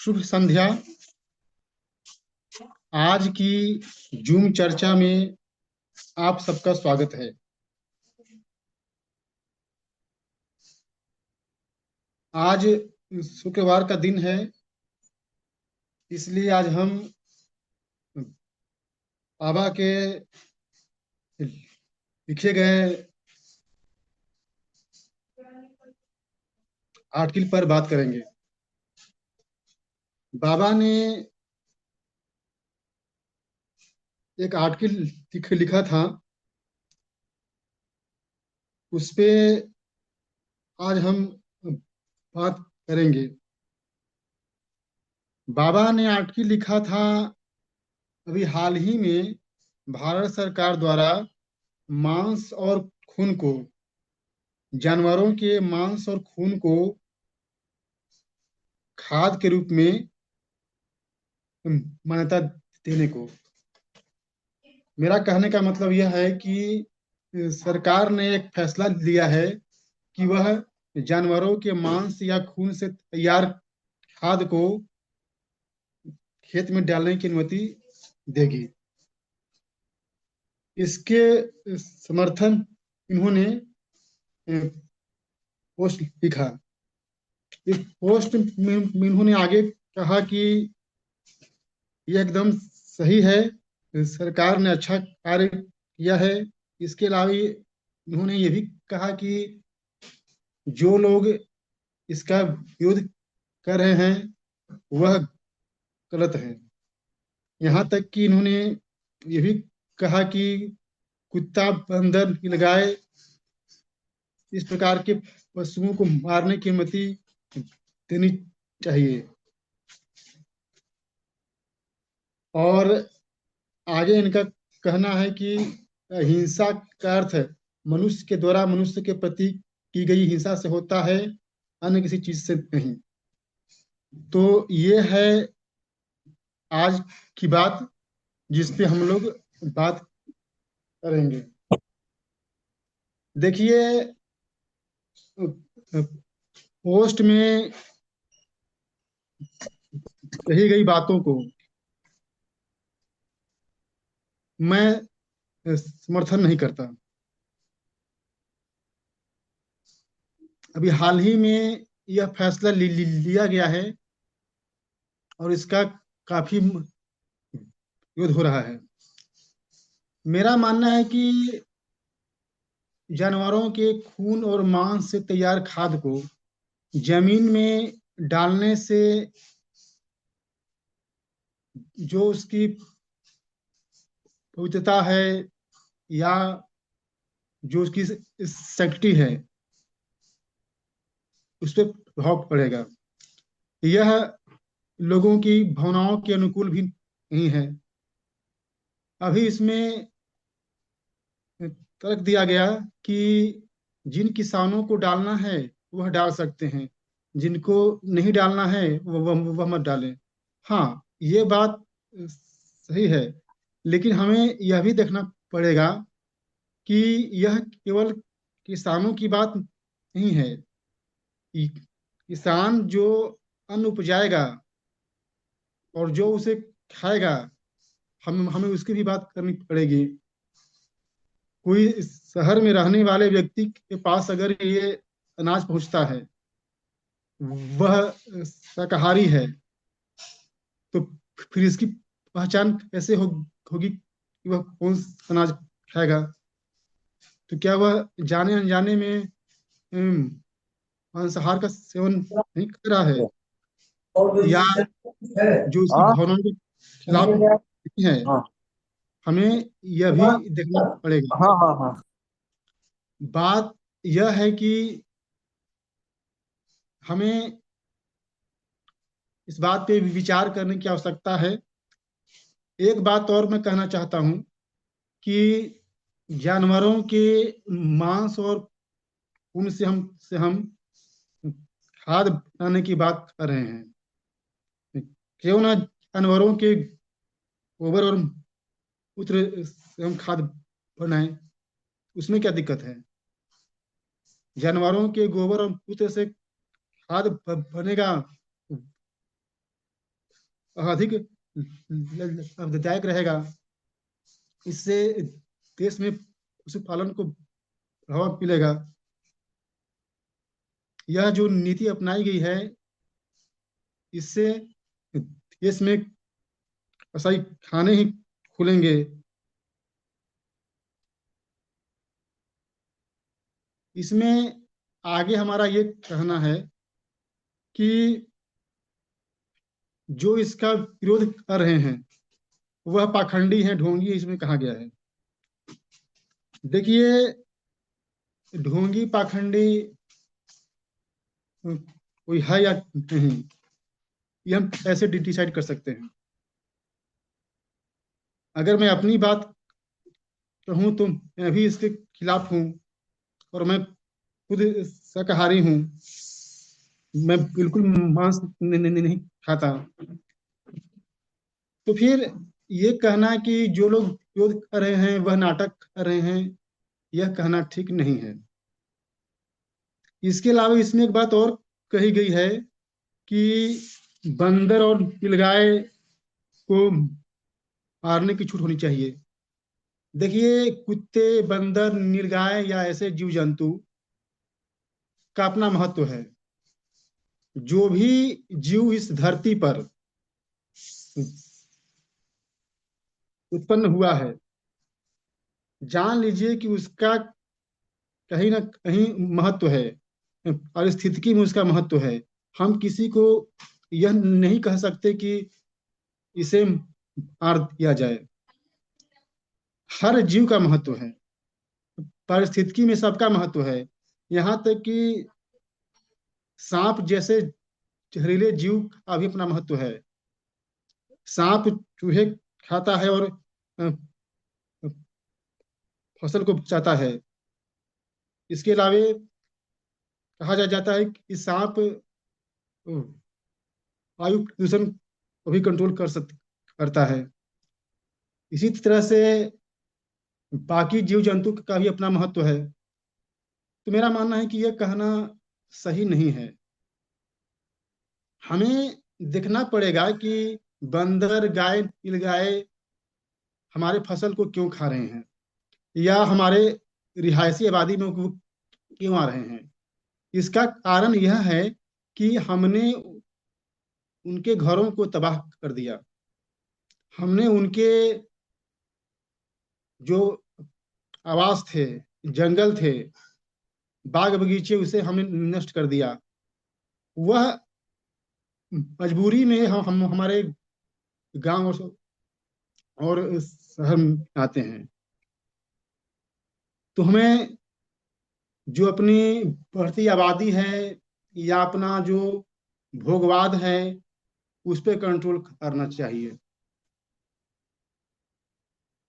शुभ संध्या। आज की जूम चर्चा में आप सबका स्वागत है। आज शुक्रवार का दिन है, इसलिए आज हम बाबा के लिखे गए आर्टिकल पर बात करेंगे। बाबा ने एक आर्टिकल लिखा था, उस पे आज हम बात करेंगे। बाबा ने आर्टिकल लिखा था अभी हाल ही में, भारत सरकार द्वारा मांस और खून को, जानवरों के मांस और खून को खाद के रूप में मान्यता देने को। मेरा कहने का मतलब यह है कि सरकार ने एक फैसला लिया है कि वह जानवरों के मांस या खून से तैयार खाद को खेत में डालने की अनुमति देगी। इसके समर्थन इन्होंने पोस्ट लिखा। इस पोस्ट में इन्होंने आगे कहा कि यह एकदम सही है, सरकार ने अच्छा कार्य किया है। इसके अलावा इन्होंने ये भी कहा कि जो लोग इसका विरोध कर रहे हैं वह गलत है। यहाँ तक कि इन्होंने ये भी कहा कि कुत्ता, बंदर, नीलगाय, इस प्रकार के पशुओं को मारने की अनुमति देनी चाहिए। और आगे इनका कहना है कि हिंसा का अर्थ मनुष्य के द्वारा मनुष्य के प्रति की गई हिंसा से होता है, अन्य किसी चीज से नहीं। तो ये है आज की बात, जिस पे हम लोग बात करेंगे। देखिए, पोस्ट में कही गई बातों को मैं समर्थन नहीं करता। अभी हाल ही में यह फैसला लिया गया है और इसका काफी विरोध हो रहा है। मेरा मानना है कि जानवरों के खून और मांस से तैयार खाद को जमीन में डालने से जो उसकी पवित्रता है या जो उसकी शक्ति है, उस पर प्रभाव पड़ेगा। यह लोगों की भावनाओं के अनुकूल भी नहीं है। अभी इसमें तर्क दिया गया कि जिन किसानों को डालना है वह डाल सकते हैं, जिनको नहीं डालना है वह मत डालें। हाँ, ये बात सही है, लेकिन हमें यह भी देखना पड़ेगा कि यह केवल किसानों की बात नहीं है। किसान जो अन्न उपजाएगा और जो उसे खाएगा, हम हमें उसकी भी बात करनी पड़ेगी। कोई शहर में रहने वाले व्यक्ति के पास अगर ये अनाज पहुंचता है, वह शाकाहारी है, तो फिर इसकी पहचान कैसे होगी कि वह कौन सा अनाज खाएगा? तो क्या वह जाने अनजाने में मांसाहार का सेवन नहीं कर रहा है, या जो उसकी हाँ भावनाओं के खिलाफ नहीं है? हाँ हमें यह भी देखना पड़ेगा। हाँ हाँ हाँ। बात यह है कि हमें इस बात पे विचार करने की आवश्यकता है। एक बात और मैं कहना चाहता हूं कि जानवरों के मांस और खून से हम खाद बनाने की बात कर रहे हैं। क्यों ना जानवरों के गोबर और मूत्र से हम खाद बनाएं, उसमें क्या दिक्कत है? जानवरों के गोबर और मूत्र से खाद बनेगा अधिक लाभदायक रहेगा। इससे देश में पशुपालन को बढ़ावा मिलेगा। यह जो नीति अपनाई गई है, इससे देश में कसाई खाने ही खुलेंगे। इसमें आगे हमारा ये कहना है कि जो इसका विरोध कर रहे हैं वह पाखंडी है, ढोंगी है, इसमें कहा गया है। देखिए, ढोंगी पाखंडी कोई है या नहीं, ये हम ऐसे डिसाइड कर सकते हैं। अगर मैं अपनी बात कहूँ तो मैं भी इसके खिलाफ हूँ, और मैं खुद शाकाहारी हूँ। मैं बिल्कुल मांस नहीं खाता। तो फिर ये कहना कि जो लोग विरोध कर रहे हैं वह नाटक कर रहे हैं, यह कहना ठीक नहीं है। इसके अलावा इसमें एक बात और कही गई है कि बंदर और नीलगाय को मारने की छूट होनी चाहिए। देखिए, कुत्ते, बंदर, नीलगाय या ऐसे जीव जंतु का अपना महत्व है। जो भी जीव इस धरती पर उत्पन्न हुआ है, जान लीजिए कि उसका कहीं ना कहीं महत्व है, पारिस्थितिकी में उसका महत्व है। हम किसी को यह नहीं कह सकते कि इसे मार दिया जाए। हर जीव का महत्व है, पारिस्थितिकी में सबका महत्व है। यहाँ तक कि सांप जैसे जहरीले जीव का भी अपना महत्व है। सांप चूहे खाता है और अ, फसल को बचाता है। इसके अलावे कहा जाता है कि सांप वायु प्रदूषण को भी कंट्रोल करता है। इसी तरह से बाकी जीव जंतु का भी अपना महत्व है। तो मेरा मानना है कि यह कहना सही नहीं है। हमें देखना पड़ेगा कि बंदर, गाय, नीलगाय हमारे फसल को क्यों खा रहे हैं, या हमारे रिहायशी आबादी में वो क्यों आ रहे हैं। इसका कारण यह है कि हमने उनके घरों को तबाह कर दिया। हमने उनके जो आवास थे, जंगल थे, बाग बगीचे, उसे हमने नष्ट कर दिया। वह मजबूरी में हम हमारे गांव और शहर में आते हैं। तो हमें जो अपनी बढ़ती आबादी है या अपना जो भोगवाद है, उस पर कंट्रोल करना चाहिए।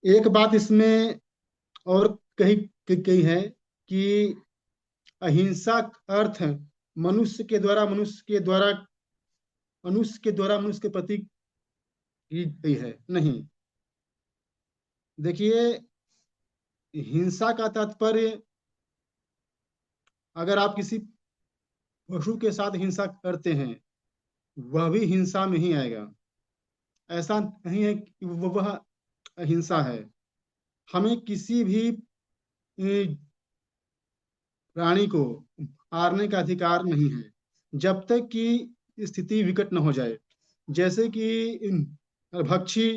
एक बात इसमें और कही कही है कि अहिंसा का अर्थ मनुष्य के द्वारा मनुष्य के प्रति की गई है, नहीं। देखिए, हिंसा का तात्पर्य, अगर आप किसी पशु के साथ हिंसा करते हैं, वह भी हिंसा में ही आएगा। ऐसा नहीं है कि वह अहिंसा है। हमें किसी भी प्राणी को मारने का अधिकार नहीं है, जब तक कि स्थिति विकट न हो जाए। जैसे कि भक्षी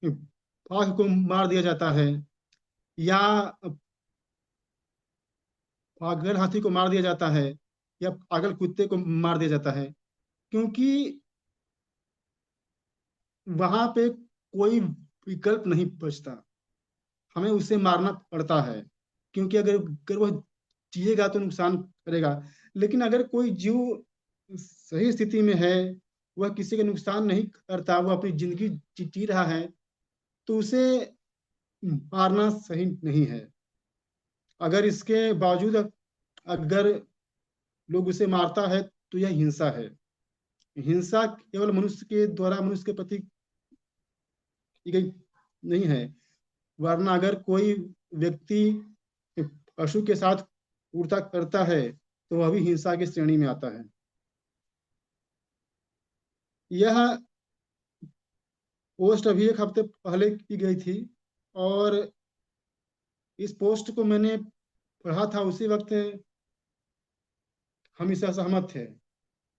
बाघ को मार दिया जाता है, या पागल हाथी को मार दिया जाता है, या पागल कुत्ते को मार दिया जाता है। क्योंकि वहां पे कोई विकल्प नहीं बचता, हमें उसे मारना पड़ता है। क्योंकि अगर अगर वह जिएगा तो नुकसान करेगा। लेकिन अगर कोई जीव सही स्थिति में है, वह किसी का नुकसान नहीं करता, वह अपनी जिंदगी जी रहा है, तो उसे मारना सही नहीं है। अगर इसके बावजूद अगर लोग उसे मारता है, तो यह हिंसा है। हिंसा केवल मनुष्य के द्वारा मनुष्य के प्रति की गई नहीं है, वरना अगर कोई व्यक्ति पशु के साथ क्रूरता करता है, तो वह भी हिंसा की श्रेणी में आता है। यह पोस्ट अभी एक हफ्ते पहले की गई थी, और इस पोस्ट को मैंने पढ़ा था उसी वक्त हम इससे असहमत थे।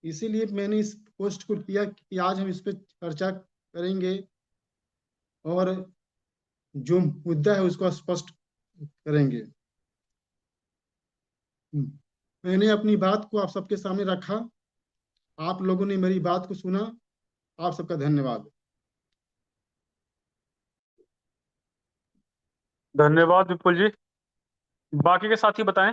इसीलिए मैंने इस पोस्ट को किया कि आज हम इस पर चर्चा करेंगे और जो मुद्दा है उसको स्पष्ट करेंगे। मैंने अपनी बात को आप सबके सामने रखा, आप लोगों ने मेरी बात को सुना, आप सबका धन्यवाद। धन्यवाद विपुल जी। बाकी के साथी बताएं।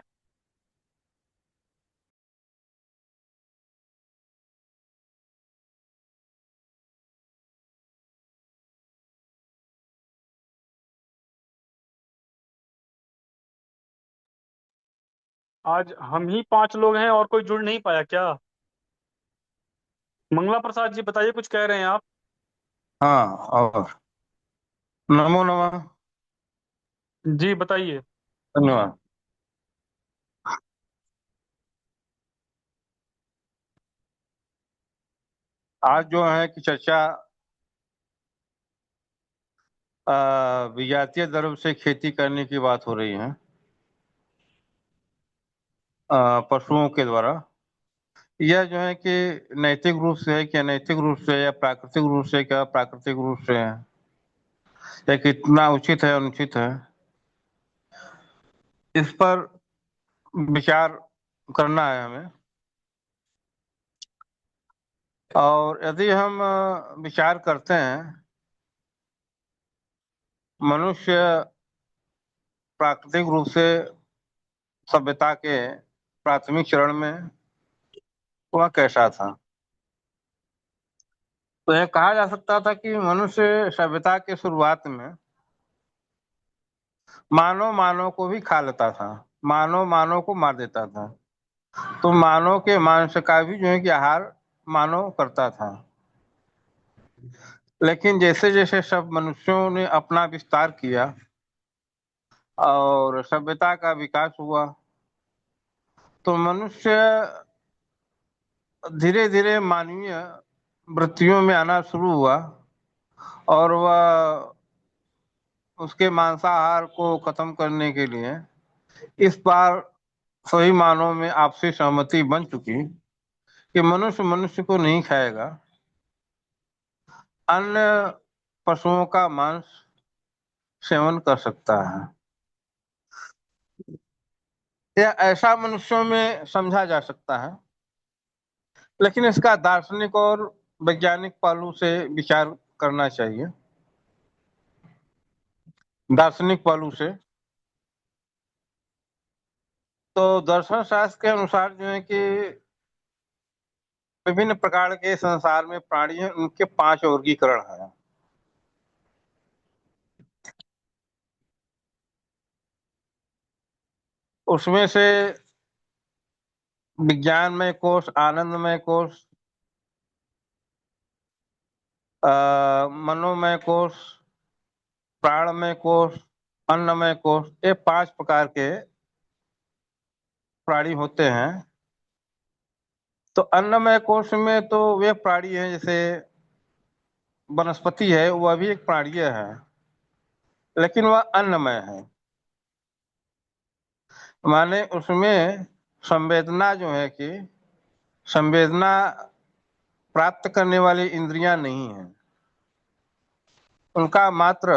आज हम ही 5 लोग हैं और कोई जुड़ नहीं पाया क्या? मंगला प्रसाद जी बताइए, कुछ कह रहे हैं आप? हाँ। और नमो नमः। जी बताइए। धन्यवाद। आज जो है कि चर्चा विजातीय द्रव्य से खेती करने की बात हो रही है, पशुओं के द्वारा। यह जो है कि नैतिक रूप से है कि अनैतिक रूप से, या प्राकृतिक रूप से क्या प्राकृतिक रूप से है, या कितना उचित है अनुचित है, इस पर विचार करना है हमें। और यदि हम विचार करते हैं, मनुष्य प्राकृतिक रूप से सभ्यता के प्राथमिक चरण में वह कैसा था, तो यह कहा जा सकता था कि मनुष्य सभ्यता के शुरुआत में मानव मानव को भी खा लेता था, मानव मानव को मार देता था। तो मानव के मांस का भी जो है कि आहार मानव करता था। लेकिन जैसे जैसे सब मनुष्यों ने अपना विस्तार किया और सभ्यता का विकास हुआ, तो मनुष्य धीरे धीरे मानवीय वृत्तियों में आना शुरू हुआ, और वह उसके मांसाहार को खत्म करने के लिए इस बार सभी मानवों में आपसी सहमति बन चुकी कि मनुष्य मनुष्य को नहीं खाएगा, अन्य पशुओं का मांस सेवन कर सकता है। यह ऐसा मनुष्यों में समझा जा सकता है, लेकिन इसका दार्शनिक और वैज्ञानिक पहलू से विचार करना चाहिए। दार्शनिक पहलू से तो दर्शन शास्त्र के अनुसार जो है कि विभिन्न प्रकार के संसार में प्राणी हैं, उनके 5 वर्गीकरण हैं। उसमें से विज्ञानमय कोष, आनंदमय कोष, मनोमय कोष, प्राणमय कोष, अन्नमय कोष, ये 5 प्रकार के प्राणी होते हैं। तो अन्नमय कोष में तो वे प्राणी हैं, जैसे वनस्पति है, वह भी एक प्राणी है, लेकिन वह अन्नमय है। माने उसमें संवेदना जो है कि संवेदना प्राप्त करने वाली इंद्रियां नहीं है। उनका मात्र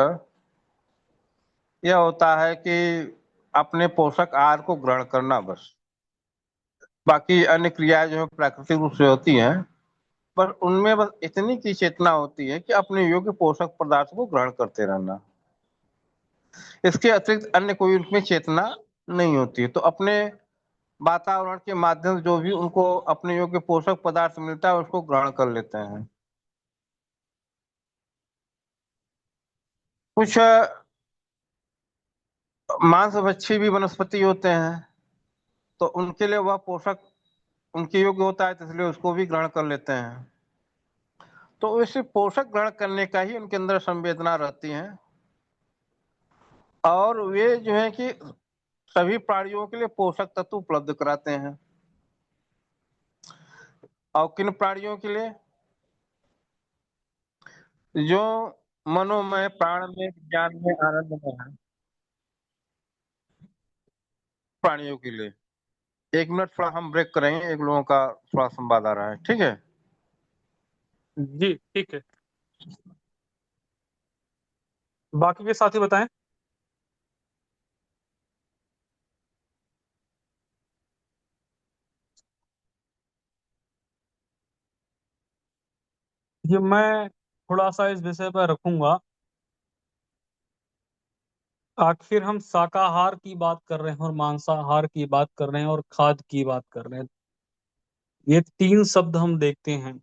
यह होता है कि अपने पोषक आहार को ग्रहण करना, बस। बाकी अन्य क्रियाएं जो है प्राकृतिक रूप से होती हैं, पर उनमें बस इतनी की चेतना होती है कि अपने योग्य पोषक पदार्थ को ग्रहण करते रहना। इसके अतिरिक्त अन्य कोई उनमें चेतना नहीं होती है। तो अपने वातावरण के माध्यम से जो भी उनको अपने योग्य पोषक पदार्थ मिलता है उसको ग्रहण कर लेते हैं। कुछ मांसभक्षी भी वनस्पति होते हैं, तो उनके लिए वह पोषक उनके योग्य होता है, तो इसलिए उसको भी ग्रहण कर लेते हैं। तो इस पोषक ग्रहण करने का ही उनके अंदर संवेदना रहती है, और वे जो है कि सभी प्राणियों के लिए पोषक तत्व उपलब्ध कराते हैं। और किन प्राणियों के लिए? जो मनोमय, प्राणमय, ज्ञान में, आनंद में है प्राणियों के लिए। 1 मिनट थोड़ा हम ब्रेक करेंगे, एक लोगों का थोड़ा संवाद आ रहा है, ठीक है। जी ठीक है, बाकी के साथी बताएं। ये मैं थोड़ा सा इस विषय पर रखूंगा। आखिर हम शाकाहार की बात कर रहे हैं और मांसाहार की बात कर रहे हैं और खाद्य की बात कर रहे हैं। ये तीन शब्द हम देखते हैं।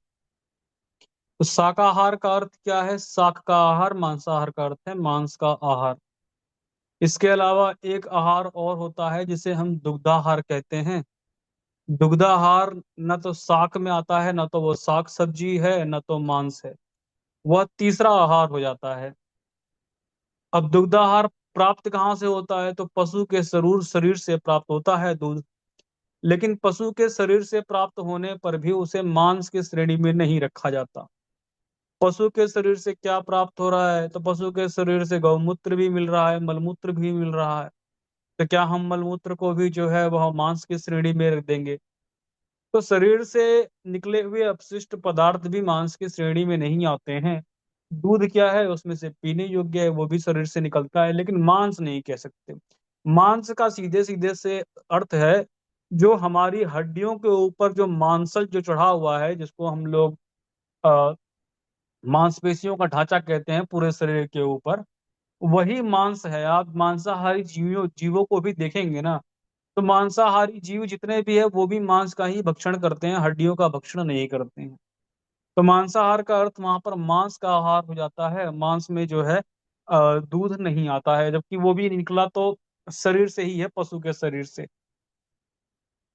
तो शाकाहार का अर्थ क्या है? शाक का आहार, मांसाहार का अर्थ है मांस का आहार। इसके अलावा एक आहार और होता है जिसे हम दुग्धाहार कहते हैं। दुग्धाहार न तो शाक में आता है, न तो वो शाक सब्जी है, न तो मांस है। वह तीसरा आहार हो जाता है। अब दुग्धाहार प्राप्त कहाँ से होता है? तो पशु के शरीर शरीर से प्राप्त होता है दूध। लेकिन पशु के शरीर से प्राप्त होने पर भी उसे मांस की श्रेणी में नहीं रखा जाता। पशु के शरीर से क्या प्राप्त हो रहा है? तो पशु के शरीर से गौमूत्र भी मिल रहा है, मलमूत्र भी मिल रहा है। तो क्या हम मलमूत्र को भी जो है वह मांस की श्रेणी में रख देंगे? तो शरीर से निकले हुए अपशिष्ट पदार्थ भी मांस की श्रेणी में नहीं आते हैं। दूध क्या है? उसमें से पीने योग्य है, वो भी शरीर से निकलता है, लेकिन मांस नहीं कह सकते। मांस का सीधे सीधे से अर्थ है जो हमारी हड्डियों के ऊपर जो मांसल जो चढ़ा हुआ है, जिसको हम लोग अ, मांसपेशियों का ढांचा कहते हैं पूरे शरीर के ऊपर, वही मांस है। आप मांसाहारी जीवों जीवों को भी देखेंगे ना, तो मांसाहारी जीव जितने भी है वो भी मांस का ही भक्षण करते हैं, हड्डियों का भक्षण नहीं करते हैं। तो मांसाहार का अर्थ वहां पर मांस का आहार हो जाता है। मांस में जो है दूध नहीं आता है, जबकि वो भी निकला तो शरीर से ही है, पशु के शरीर से।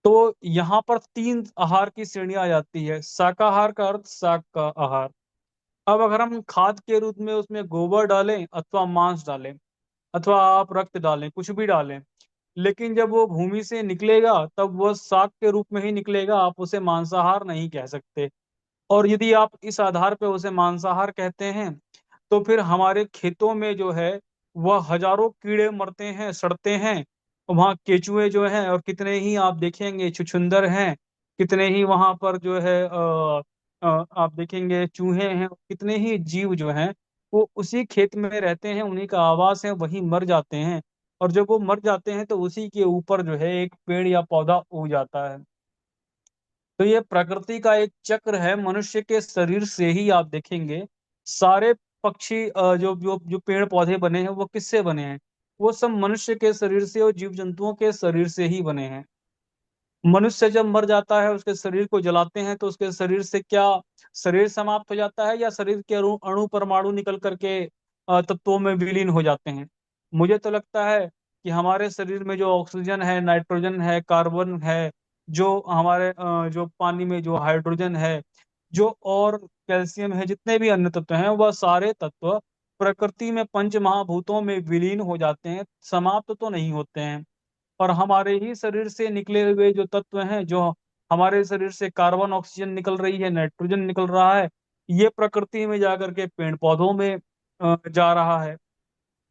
तो यहाँ पर तीन आहार की श्रेणियां आ जाती है। शाकाहार का अर्थ शाक का आहार। अब अगर हम खाद के रूप में उसमें गोबर डालें अथवा मांस डालें अथवा आप रक्त डालें, कुछ भी डालें, लेकिन जब वो भूमि से निकलेगा तब वो शाक के रूप में ही निकलेगा, आप उसे मांसाहार नहीं कह सकते। और यदि आप इस आधार पे उसे मांसाहार कहते हैं तो फिर हमारे खेतों में जो है वह हजारों कीड़े मरते हैं, सड़ते हैं। वहाँ केचुए जो हैं, और कितने ही आप देखेंगे छुछुंदर हैं, कितने ही वहां पर जो है आप देखेंगे चूहे हैं, कितने ही जीव जो हैं वो उसी खेत में रहते हैं, उन्हीं का आवास है, वही मर जाते हैं। और जब वो मर जाते हैं तो उसी के ऊपर जो है एक पेड़ या पौधा उग जाता है। तो ये प्रकृति का एक चक्र है। मनुष्य के शरीर से ही आप देखेंगे सारे पक्षी जो जो जो पेड़ पौधे बने हैं वो किससे बने हैं? वो सब मनुष्य के शरीर से और जीव जंतुओं के शरीर से ही बने हैं। मनुष्य जब मर जाता है, उसके शरीर को जलाते हैं, तो उसके शरीर से क्या शरीर समाप्त हो जाता है, या शरीर के अणु अणु परमाणु निकल करके तत्वों में विलीन हो जाते हैं? मुझे तो लगता है कि हमारे शरीर में जो ऑक्सीजन है, नाइट्रोजन है, कार्बन है, जो हमारे जो पानी में जो हाइड्रोजन है, जो और कैल्शियम है, जितने भी अन्य तत्व हैं, वह सारे तत्व प्रकृति में पंच महाभूतों में विलीन हो जाते हैं, समाप्त तो नहीं होते हैं। और हमारे ही शरीर से निकले हुए जो तत्व हैं, जो हमारे शरीर से कार्बन ऑक्सीजन निकल रही है, नाइट्रोजन निकल रहा है, ये प्रकृति में जाकर के पेड़ पौधों में जा रहा है।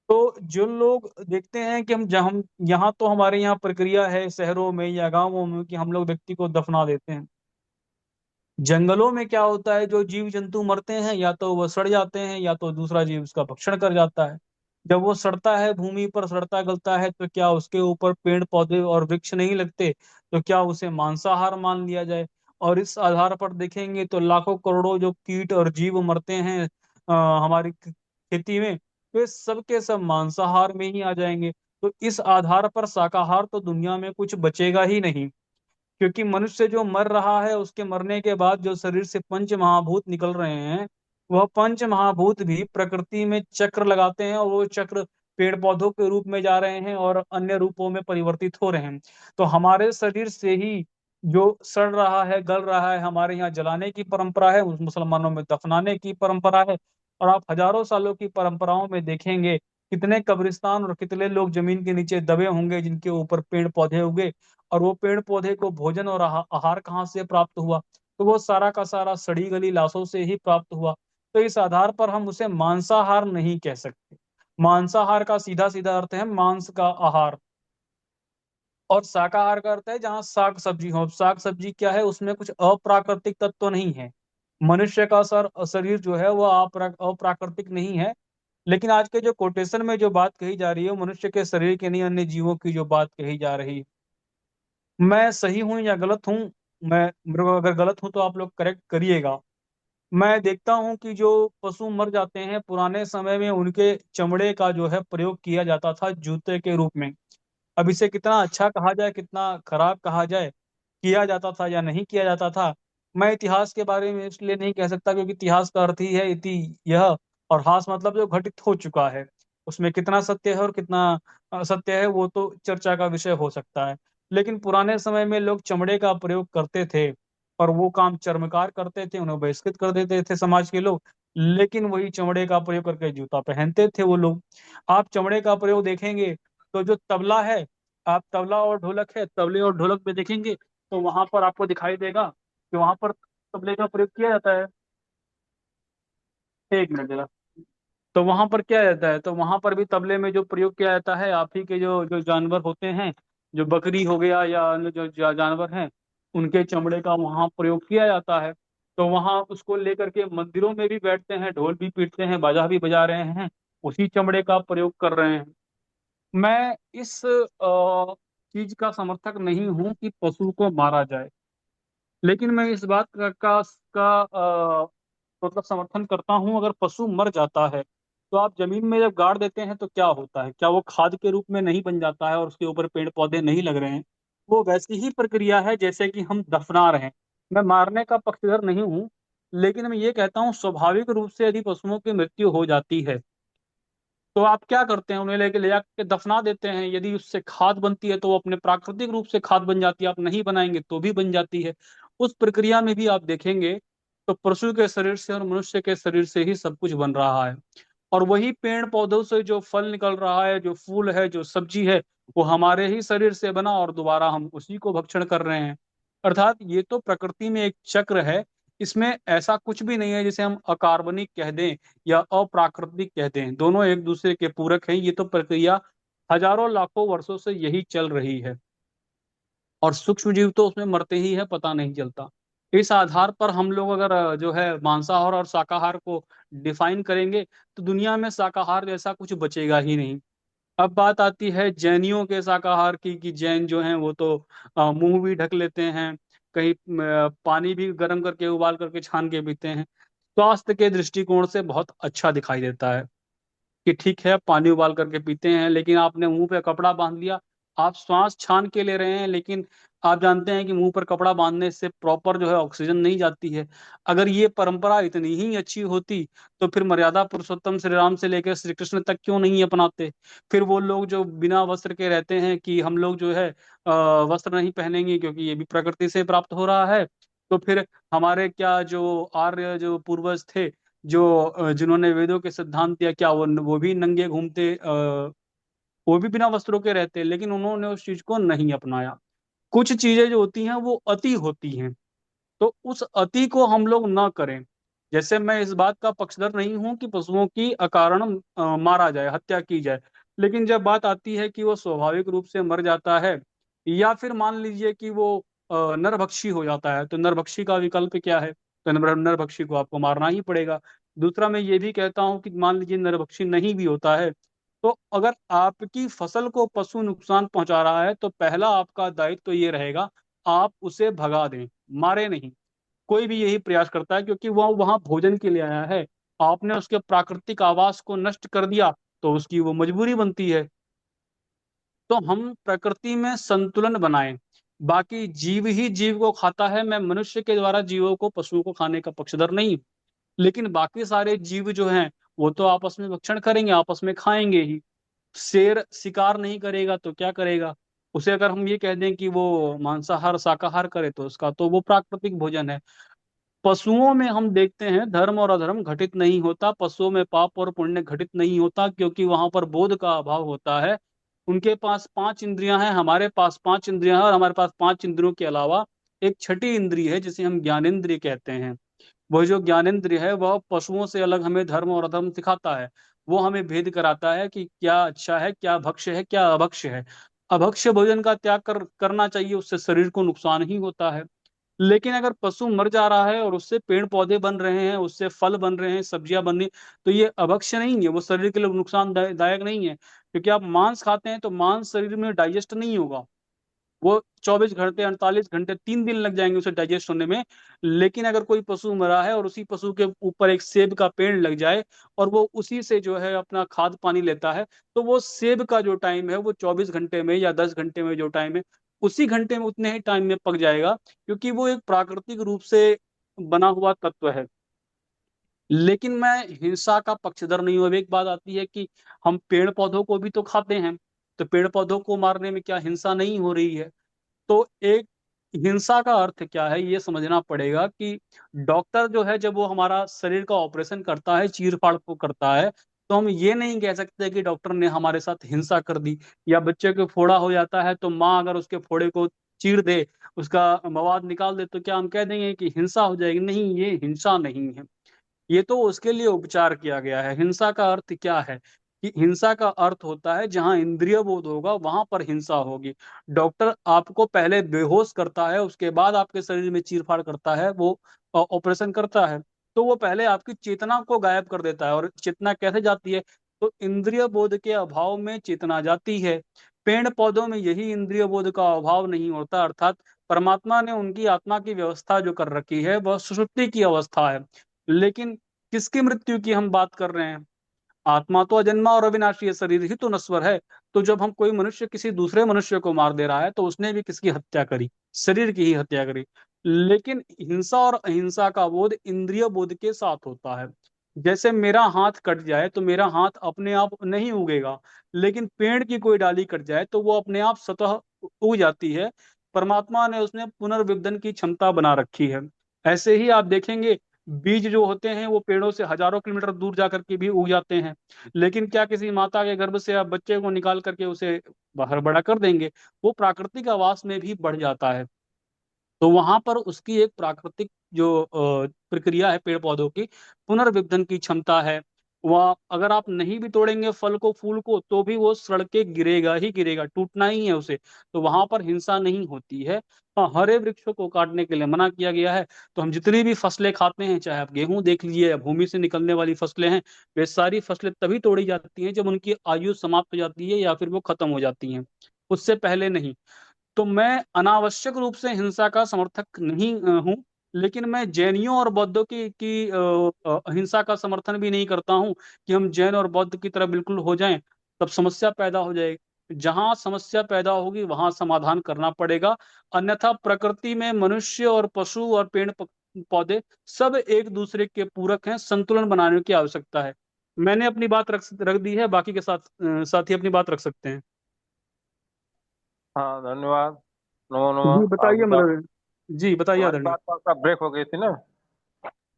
तो जो लोग देखते हैं कि हम यहाँ तो हमारे यहाँ प्रक्रिया है शहरों में या गांवों में कि हम लोग व्यक्ति को दफना देते हैं। जंगलों में क्या होता है? जो जीव जंतु मरते हैं या तो वो सड़ जाते हैं या तो दूसरा जीव उसका भक्षण कर जाता है। जब वो सड़ता है, भूमि पर सड़ता गलता है, तो क्या उसके ऊपर पेड़ पौधे और वृक्ष नहीं लगते? तो क्या उसे मांसाहार मान लिया जाए? और इस आधार पर देखेंगे तो लाखों करोड़ों जो कीट और जीव मरते हैं हमारी खेती में, तो ये सब के सब मांसाहार में ही आ जाएंगे। तो इस आधार पर शाकाहार तो दुनिया में कुछ बचेगा ही नहीं। क्योंकि मनुष्य जो मर रहा है, उसके मरने के बाद जो शरीर से पंच महाभूत निकल रहे हैं, वह पंच महाभूत भी प्रकृति में चक्र लगाते हैं, और वो चक्र पेड़ पौधों के रूप में जा रहे हैं और अन्य रूपों में परिवर्तित हो रहे हैं। तो हमारे शरीर से ही जो सड़ रहा है, गल रहा है, हमारे यहाँ जलाने की परंपरा है, उस मुसलमानों में दफनाने की परंपरा है। और आप हजारों सालों की परंपराओं में देखेंगे कितने कब्रिस्तान और कितने लोग जमीन के नीचे दबे होंगे जिनके ऊपर पेड़ पौधे उगे। और वो पेड़ पौधे को भोजन और आहार कहाँ से प्राप्त हुआ? तो वो सारा का सारा सड़ी गली लाशों से ही प्राप्त हुआ। तो इस आधार पर हम उसे मांसाहार नहीं कह सकते। मांसाहार का सीधा सीधा अर्थ है मांस का आहार, और शाकाहार का अर्थ है जहाँ साग सब्जी हो। साग सब्जी क्या है, उसमें कुछ अप्राकृतिक तत्व तो नहीं है। मनुष्य का शरीर जो है वो अप्राकृतिक नहीं है। लेकिन आज के जो कोटेशन में जो बात कही जा रही है, वो मनुष्य के शरीर की नहीं, अन्य जीवों की जो बात कही जा रही है। मैं सही हूं या गलत हूं, मैं मेरे को अगर गलत हूं तो आप लोग करेक्ट करिएगा। मैं देखता हूं कि जो पशु मर जाते हैं, पुराने समय में उनके चमड़े का जो है प्रयोग किया जाता था जूते के रूप में। अब इसे कितना अच्छा कहा जाए, कितना खराब कहा जाए, किया जाता था या नहीं किया जाता था, मैं इतिहास के बारे में इसलिए नहीं कह सकता, क्योंकि इतिहास का अर्थ ही है इति यह, और हास मतलब जो घटित हो चुका है। उसमें कितना सत्य है और कितना असत्य है वो तो चर्चा का विषय हो सकता है। लेकिन पुराने समय में लोग चमड़े का प्रयोग करते थे, और वो काम चर्मकार करते थे, उन्हें बहिष्कृत कर देते थे समाज के लोग। लेकिन वही चमड़े का प्रयोग करके जूता पहनते थे वो लोग। आप चमड़े का प्रयोग देखेंगे तो जो तबला है, आप तबला और ढोलक है, तबले और ढोलक पे देखेंगे तो वहां पर आपको दिखाई देगा कि वहां पर तबले का प्रयोग किया जाता है। एक मिनट जरा। तो वहां पर क्या जाता है, तो वहां पर भी तबले में जो प्रयोग किया जाता है, आप ही के जो जो जानवर होते हैं, जो बकरी हो गया या अन्य जो जानवर हैं, उनके चमड़े का वहां प्रयोग किया जाता है। तो वहां उसको लेकर के मंदिरों में भी बैठते हैं, ढोल भी पीटते हैं, बाजा भी बजा रहे हैं, उसी चमड़े का प्रयोग कर रहे हैं। मैं इस चीज का समर्थक नहीं हूं कि पशु को मारा जाए, लेकिन मैं इस बात का मतलब समर्थन करता हूं, अगर पशु मर जाता है तो आप जमीन में जब गाड़ देते हैं तो क्या होता है, क्या वो खाद के रूप में नहीं बन जाता है और उसके ऊपर पेड़ पौधे नहीं लग रहे हैं? वो वैसी ही प्रक्रिया है जैसे कि हम दफना रहे हैं। मैं मारने का पक्षधर नहीं हूं, लेकिन मैं ये कहता हूं स्वाभाविक रूप से यदि पशुओं की मृत्यु हो जाती है तो आप क्या करते हैं, उन्हें लेके ले जाके दफना देते हैं। यदि उससे खाद बनती है तो वो अपने प्राकृतिक रूप से खाद बन जाती है, आप नहीं बनाएंगे तो भी बन जाती है। उस प्रक्रिया में भी आप देखेंगे तो पशु के शरीर से और मनुष्य के शरीर से ही सब कुछ बन रहा है। और वही पेड़ पौधों से जो फल निकल रहा है, जो फूल है, जो सब्जी है, वो हमारे ही शरीर से बना और दोबारा हम उसी को भक्षण कर रहे हैं। अर्थात ये तो प्रकृति में एक चक्र है। इसमें ऐसा कुछ भी नहीं है जिसे हम अकार्बनिक कह दें या अप्राकृतिक कहते हैं। दोनों एक दूसरे के पूरक हैं। ये तो प्रक्रिया हजारों लाखों वर्षों से यही चल रही है, और सूक्ष्म जीव तो उसमें मरते ही है, पता नहीं चलता। इस आधार पर हम लोग अगर जो है मांसाहार और शाकाहार को डिफाइन करेंगे तो दुनिया में शाकाहार जैसा कुछ बचेगा ही नहीं। अब बात आती है जैनियों के शाकाहार की, कि जैन जो हैं वो तो मुंह भी ढक लेते हैं, कहीं पानी भी गर्म करके उबाल करके छान के पीते हैं। स्वास्थ्य के दृष्टिकोण से बहुत अच्छा दिखाई देता है कि ठीक है पानी उबाल करके पीते हैं, लेकिन आपने मुंह पे कपड़ा बांध लिया। आप श्वास छान के ले रहे हैं, लेकिन आप जानते हैं कि मुंह पर कपड़ा बांधने से प्रॉपर जो है ऑक्सीजन नहीं जाती है। अगर ये परंपरा इतनी ही अच्छी होती तो फिर मर्यादा पुरुषोत्तम श्री राम से लेकर श्री कृष्ण तक क्यों नहीं अपनाते? फिर वो लोग जो बिना वस्त्र के रहते हैं कि हम लोग जो है वस्त्र नहीं पहनेंगे क्योंकि ये भी प्रकृति से प्राप्त हो रहा है, तो फिर हमारे क्या जो आर्य जो पूर्वज थे, जो जिन्होंने वेदों के सिद्धांत दिया, क्या वो भी नंगे घूमते, वो भी बिना वस्त्रों के रहते? लेकिन उन्होंने उस चीज को नहीं अपनाया। कुछ चीजें जो होती हैं वो अति होती हैं, तो उस अति को हम लोग ना करें। जैसे मैं इस बात का पक्षधर नहीं हूं कि पशुओं की अकारण मारा जाए, हत्या की जाए, लेकिन जब बात आती है कि वो स्वाभाविक रूप से मर जाता है, या फिर मान लीजिए कि वो नरभक्षी हो जाता है, तो नरभक्षी का विकल्प क्या है? तो नरभक्षी को आपको मारना ही पड़ेगा। दूसरा मैं ये भी कहता हूं कि मान लीजिए नरभक्षी नहीं भी होता है, तो अगर आपकी फसल को पशु नुकसान पहुंचा रहा है तो पहला आपका दायित्व तो ये रहेगा, आप उसे भगा दें, मारे नहीं। कोई भी यही प्रयास करता है क्योंकि वह वहां भोजन के लिए आया है। आपने उसके प्राकृतिक आवास को नष्ट कर दिया तो उसकी वो मजबूरी बनती है। तो हम प्रकृति में संतुलन बनाएं। बाकी जीव ही जीव को खाता है, मैं मनुष्य के द्वारा जीवों को, पशुओं को खाने का पक्षधर नहीं। लेकिन बाकी सारे जीव जो हैं वो तो आपस में भक्षण करेंगे, आपस में खाएंगे ही। शेर शिकार नहीं करेगा तो क्या करेगा? उसे अगर हम ये कह दें कि वो मांसाहार शाकाहार करे तो उसका तो वो प्राकृतिक भोजन है। पशुओं में हम देखते हैं धर्म और अधर्म घटित नहीं होता, पशुओं में पाप और पुण्य घटित नहीं होता, क्योंकि वहां पर बोध का अभाव होता है। उनके पास पांच इंद्रियां हैं, हमारे पास पांच इंद्रियां हैं, और हमारे पास पांच इंद्रियों के अलावा एक छठी इंद्री है जिसे हम ज्ञानेंद्रिय कहते हैं। वह जो ज्ञानेंद्रिय है वह पशुओं से अलग हमें धर्म और अधर्म सिखाता है। वो हमें भेद कराता है कि क्या अच्छा है, क्या भक्ष्य है, क्या अभक्ष्य है। अभक्ष्य भोजन का त्याग करना चाहिए, उससे शरीर को नुकसान ही होता है। लेकिन अगर पशु मर जा रहा है और उससे पेड़ पौधे बन रहे हैं, उससे फल बन रहे हैं, सब्जियां बन रही, तो ये अभक्ष्य नहीं है, वो शरीर के लिए नुकसानदायक नहीं है। क्योंकि आप मांस खाते हैं तो मांस शरीर में डाइजेस्ट नहीं होगा। वो 24 घंटे, 48 घंटे, 3 दिन लग जाएंगे उसे डाइजेस्ट होने में। लेकिन अगर कोई पशु मरा है और उसी पशु के ऊपर एक सेब का पेड़ लग जाए और वो उसी से जो है अपना खाद पानी लेता है, तो वो सेब का जो टाइम है वो 24 घंटे में या 10 घंटे में जो टाइम है, उसी घंटे में उतने ही टाइम में पक जाएगा। क्योंकि वो एक प्राकृतिक रूप से बना हुआ तत्व है। लेकिन मैं हिंसा का पक्षधर नहीं हूं। अब एक बात आती है कि हम पेड़ पौधों को भी तो खाते हैं, तो पेड़ पौधों को मारने में क्या हिंसा नहीं हो रही है? तो एक हिंसा का अर्थ क्या है ये समझना पड़ेगा कि डॉक्टर जो है जब वो हमारा शरीर का ऑपरेशन करता है, चीर फाड़ को करता है, तो हम ये नहीं कह सकते कि डॉक्टर ने हमारे साथ हिंसा कर दी। या बच्चे को फोड़ा हो जाता है तो माँ अगर उसके फोड़े को चीर दे, उसका मवाद निकाल दे, तो क्या हम कह देंगे कि हिंसा हो जाएगी? नहीं, ये हिंसा नहीं है। ये तो उसके लिए उपचार किया गया है। हिंसा का अर्थ क्या है? कि हिंसा का अर्थ होता है जहां इंद्रिय बोध होगा वहां पर हिंसा होगी। डॉक्टर आपको पहले बेहोश करता है, उसके बाद आपके शरीर में चीरफाड़ करता है, वो ऑपरेशन करता है। तो वो पहले आपकी चेतना को गायब कर देता है। और चेतना कैसे जाती है? तो इंद्रिय बोध के अभाव में चेतना जाती है। पेड़ पौधों में यही इंद्रिय बोध का अभाव नहीं होता, अर्थात परमात्मा ने उनकी आत्मा की व्यवस्था जो कर रखी है वह सुषुप्ति की अवस्था है। लेकिन किसकी मृत्यु की हम बात कर रहे हैं? आत्मा तो अजन्मा और अविनाशी है, शरीर ही तो नश्वर है। तो जब हम कोई मनुष्य किसी दूसरे मनुष्य को मार दे रहा है तो उसने भी किसकी हत्या करी? शरीर की ही हत्या करी। लेकिन हिंसा और अहिंसा का बोध इंद्रिय बोध के साथ होता है। जैसे मेरा हाथ कट जाए तो मेरा हाथ अपने आप नहीं उगेगा, लेकिन पेड़ की कोई डाली कट जाए तो वो अपने आप स्वतः उग जाती है। परमात्मा ने उसमें पुनर्विघटन की क्षमता बना रखी है। ऐसे ही आप देखेंगे, बीज जो होते हैं वो पेड़ों से हजारों किलोमीटर दूर जाकर के भी उग जाते हैं। लेकिन क्या किसी माता के गर्भ से आप बच्चे को निकाल करके उसे बाहर बड़ा कर देंगे? वो प्राकृतिक आवास में भी बढ़ जाता है। तो वहां पर उसकी एक प्राकृतिक जो प्रक्रिया है पेड़ पौधों की, पुनर्विघटन की क्षमता है। वह अगर आप नहीं भी तोड़ेंगे फल को, फूल को, तो भी वो सड़ के गिरेगा ही गिरेगा, टूटना ही है उसे। तो वहां पर हिंसा नहीं होती है। हाँ, हरे वृक्षों को काटने के लिए मना किया गया है। तो हम जितनी भी फसलें खाते हैं, चाहे आप गेहूं देख लीजिए या भूमि से निकलने वाली फसलें हैं, वे सारी फसलें तभी तोड़ी जाती हैं जब उनकी आयु समाप्त हो जाती है या फिर वो खत्म हो जाती हैं, उससे पहले नहीं। तो मैं अनावश्यक रूप से हिंसा का समर्थक नहीं हूं। लेकिन मैं जैनियों और बौद्धों की अहिंसा का समर्थन भी नहीं करता हूं कि हम जैन और बौद्ध की तरह बिल्कुल हो जाएं। तब समस्या पैदा हो जाएगी। जहां समस्या पैदा होगी वहां समाधान करना पड़ेगा। अन्यथा प्रकृति में मनुष्य और पशु और पौधे सब एक दूसरे के पूरक हैं, संतुलन बनाने की आवश्यकता है। मैंने अपनी बात रख दी है, बाकी के साथी अपनी बात रख सकते हैं। हाँ, धन्यवाद। नमो जी नमः बताइए, आगे बात। मतलब जी बताइए हमारी आदरणीय। बात का ब्रेक हो गई थी ना,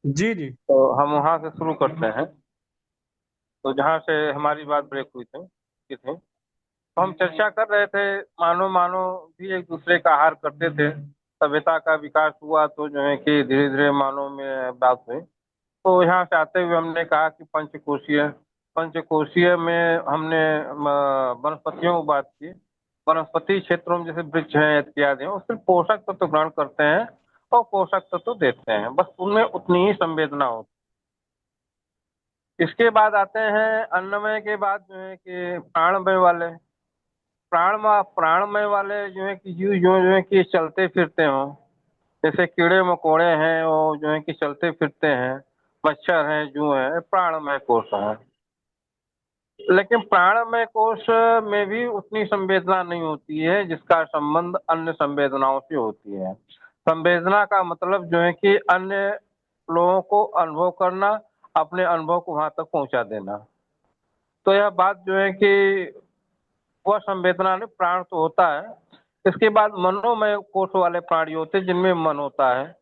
जी जी। तो हम वहां से शुरू करते हैं। तो जहाँ से हमारी बात ब्रेक हुई थी की थी, तो हम चर्चा कर रहे थे, मानव मानव भी एक दूसरे का आहार करते थे। सभ्यता का विकास हुआ तो जो है कि धीरे धीरे मानव में बात हुई। तो यहाँ से आते हुए हमने कहा कि पंचकोशीय पंचकोशीय में हमने वनस्पतियों की बात की। वनस्पति क्षेत्रों में जैसे वृक्ष हैं इत्यादि हैं, वो सिर्फ पोषक तत्व ग्रहण करते हैं और पोषक तत्व देते हैं, बस उनमें उतनी ही संवेदना होती है। इसके बाद आते हैं अन्नमय के बाद जो है कि प्राणमय वाले। प्राणमय वाले जो है कि जीव जो है कि चलते फिरते हों। जैसे कीड़े मकोड़े हैं वो जो है कि चलते फिरते हैं, मच्छर हैं, जू हैं, प्राणमय कोश हैं। लेकिन प्राणमय कोश में भी उतनी संवेदना नहीं होती है जिसका संबंध अन्य संवेदनाओं से होती है। संवेदना का मतलब जो है कि अन्य लोगों को अनुभव करना, अपने अनुभव को वहां तक पहुंचा देना। तो यह बात जो है कि वह संवेदना नहीं, प्राण तो होता है। इसके बाद मनोमय कोश वाले प्राणी होते हैं जिनमें मन होता है।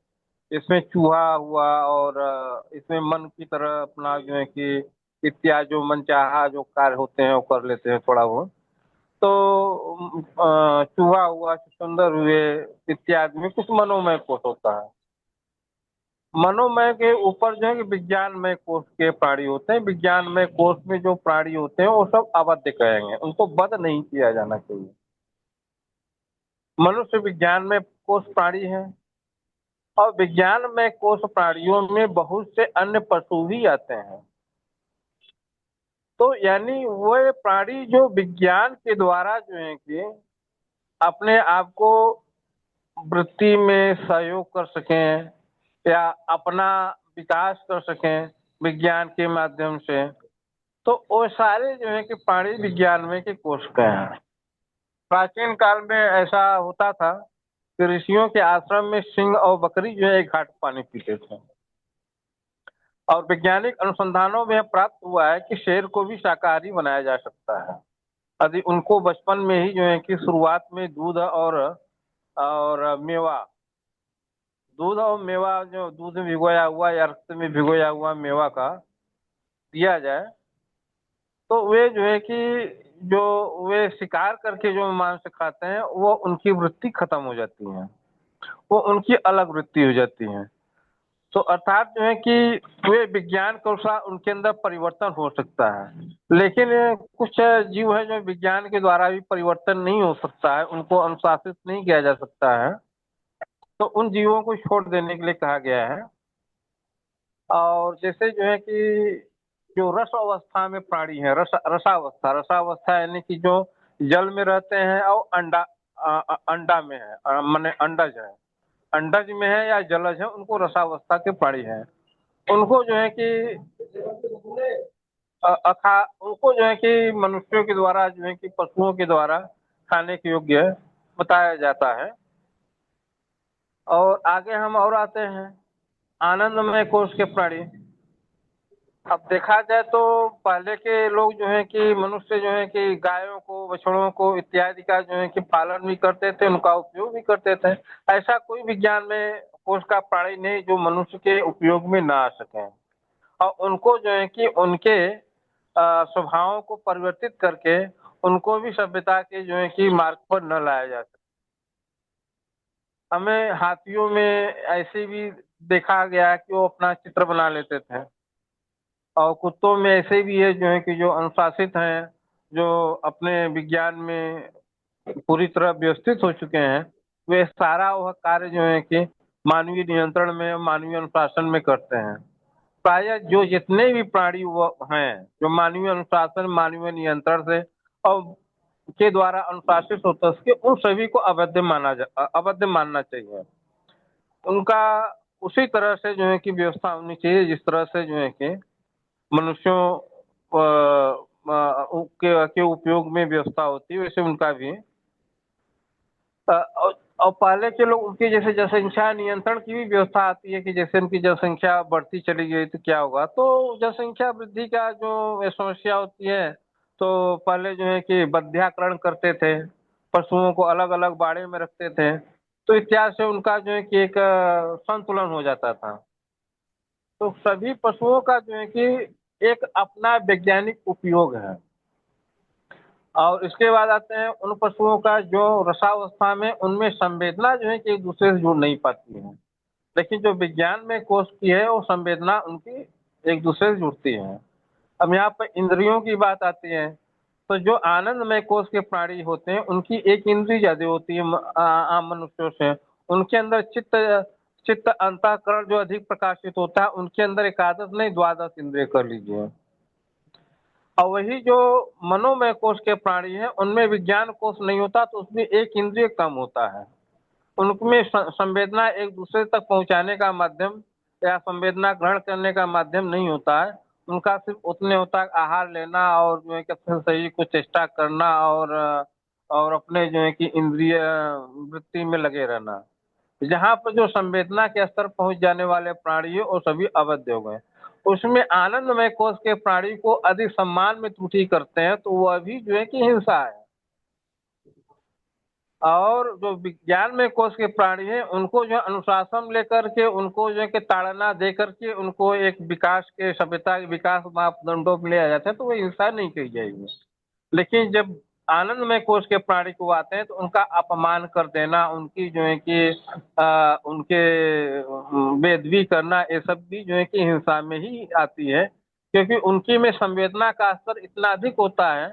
इसमें चूहा हुआ और इसमें मन की तरह अपना जो है कि इत्यादि जो मनचाहा जो कार्य होते हैं वो कर लेते हैं थोड़ा बहुत। तो चूहा हुआ, चुकंदर हुए इत्यादि में कुछ मनोमय कोश होता है। मनोमय के ऊपर जो है कि विज्ञानमय कोष के प्राणी होते हैं। विज्ञानमय कोष में जो प्राणी होते हैं वो सब अबद्ध कहेंगे, उनको वध नहीं किया जाना चाहिए। मनुष्य विज्ञानमय कोष प्राणी है और विज्ञानमय कोष प्राणियों में बहुत से अन्य पशु भी आते हैं। तो यानी वो प्राणी जो विज्ञान के द्वारा जो है कि अपने आप को वृत्ति में सहयोग कर सकें या अपना विकास कर सकें विज्ञान के माध्यम से, तो वो सारे जो है कि प्राणी विज्ञान में के कोष के हैं। प्राचीन काल में ऐसा होता था कि ऋषियों के आश्रम में सिंह और बकरी जो है एक घाट पानी पीते थे, और वैज्ञानिक अनुसंधानों में प्राप्त हुआ है कि शेर को भी शाकाहारी बनाया जा सकता है यदि उनको बचपन में ही जो है कि शुरुआत में दूध और मेवा, दूध और मेवा, जो दूध में भिगोया हुआ या रक्त में भिगोया हुआ मेवा का दिया जाए, तो वे जो है कि जो वे शिकार करके जो मांस खाते हैं वो उनकी वृत्ति खत्म हो जाती है, वो उनकी अलग वृत्ति हो जाती है। तो अर्थात जो है कि वे विज्ञान के अनुसार उनके अंदर परिवर्तन हो सकता है, लेकिन कुछ जीव है जो विज्ञान के द्वारा भी परिवर्तन नहीं हो सकता है, उनको अनुशासित नहीं किया जा सकता है, तो उन जीवों को छोड़ देने के लिए कहा गया है। और जैसे जो है कि जो रस अवस्था में प्राणी है, रसावस्था यानी कि जो जल में रहते हैं और अंडा में है, माने अंडज है, अंडज में है या जलज है, उनको रसावस्था के प्राणी है। उनको जो है कि उनको जो है कि मनुष्यों के द्वारा जो है कि पशुओं के द्वारा खाने के योग्य बताया जाता है। और आगे हम और आते हैं आनंदमय कोष के प्राणी। अब देखा जाए तो पहले के लोग जो है कि मनुष्य जो है कि गायों को, बछड़ों को इत्यादि का जो है कि पालन भी करते थे, उनका उपयोग भी करते थे। ऐसा कोई विज्ञान में कोष का प्राणी नहीं जो मनुष्य के उपयोग में ना आ सके, और उनको जो है कि उनके स्वभावों को परिवर्तित करके उनको भी सभ्यता के जो है कि मार्ग पर न लाया जा सके। हमें हाथियों में ऐसे भी देखा गया कि वो अपना चित्र बना लेते थे, और कुत्तों में ऐसे भी है जो है कि जो अनुशासित हैं, जो अपने विज्ञान में पूरी तरह व्यवस्थित हो चुके हैं, वे सारा वह कार्य जो है कि मानवीय नियंत्रण में, मानवीय अनुशासन में करते हैं। प्रायः जो जितने भी प्राणी वो हैं जो मानवीय अनुशासन, मानवीय नियंत्रण से और के द्वारा अनुशासित होता है, उन सभी को अवैध मानना चाहिए। उनका उसी तरह से जो है कि व्यवस्था होनी चाहिए जिस तरह से जो है कि मनुष्यों के उपयोग में व्यवस्था होती है, वैसे उनका भी। और पहले के लोग उनकी जैसे जनसंख्या नियंत्रण की भी व्यवस्था आती है कि जैसे उनकी जनसंख्या बढ़ती चली गई तो क्या होगा, तो जनसंख्या वृद्धि का जो समस्या होती है, तो पहले जो है कि बंध्याकरण करते थे, पशुओं को अलग अलग बाड़े में रखते थे, तो इत्यादि से उनका जो है कि एक संतुलन हो जाता था। तो सभी पशुओं का जो है कि एक अपना वैज्ञानिक उपयोग है। और इसके बाद आते हैं उन पशुओं का जो रसावस्था में उनमें संवेदना जो है कि एक दूसरे से जुड़ नहीं पाती है, लेकिन जो विज्ञान में कोष की है वो संवेदना उनकी एक दूसरे से जुड़ती है। अब यहाँ पर इंद्रियों की बात आती है, तो जो आनंदमय कोष के प्राणी होते हैं उनकी एक इंद्रिय ज्यादा होती है आम मनुष्यों से। उनके अंदर चित्त चित्त अंतःकरण जो अधिक प्रकाशित होता है, उनके अंदर एकादश नहीं 12 इंद्रिय कर लीजिए। और वही जो मनोमय कोष के प्राणी हैं उनमें विज्ञान कोष नहीं होता, तो उसमें एक इंद्रिय कम होता है। उनमें संवेदना एक दूसरे तक पहुंचाने का माध्यम या संवेदना ग्रहण करने का माध्यम नहीं होता है। उनका सिर्फ उतने होता है आहार लेना और जो है कि अपने शरीर को चेष्टा करना और अपने जो है कि इंद्रिय वृत्ति में लगे रहना। जहाँ पर जो संवेदना के स्तर पहुंच जाने वाले प्राणी है वो सभी अवैध हो गए। उसमें आनंदमय कोष के प्राणी को अधिक सम्मान में त्रुटि करते हैं, तो वह भी जो है कि हिंसा है। और जो विज्ञान में कोष के प्राणी हैं उनको जो अनुशासन लेकर के, उनको जो है कि ताड़ना दे करके उनको एक विकास के, सभ्यता के विकास मापदंडों में ले आ जाते हैं, तो वो हिंसा नहीं कही जाएगी। लेकिन जब आनंदमय कोष के प्राणी को आते हैं तो उनका अपमान कर देना, उनकी जो है कि उनके बेदबी करना, ये सब भी जो है कि हिंसा में ही आती है, क्योंकि उनकी में संवेदना का स्तर इतना अधिक होता है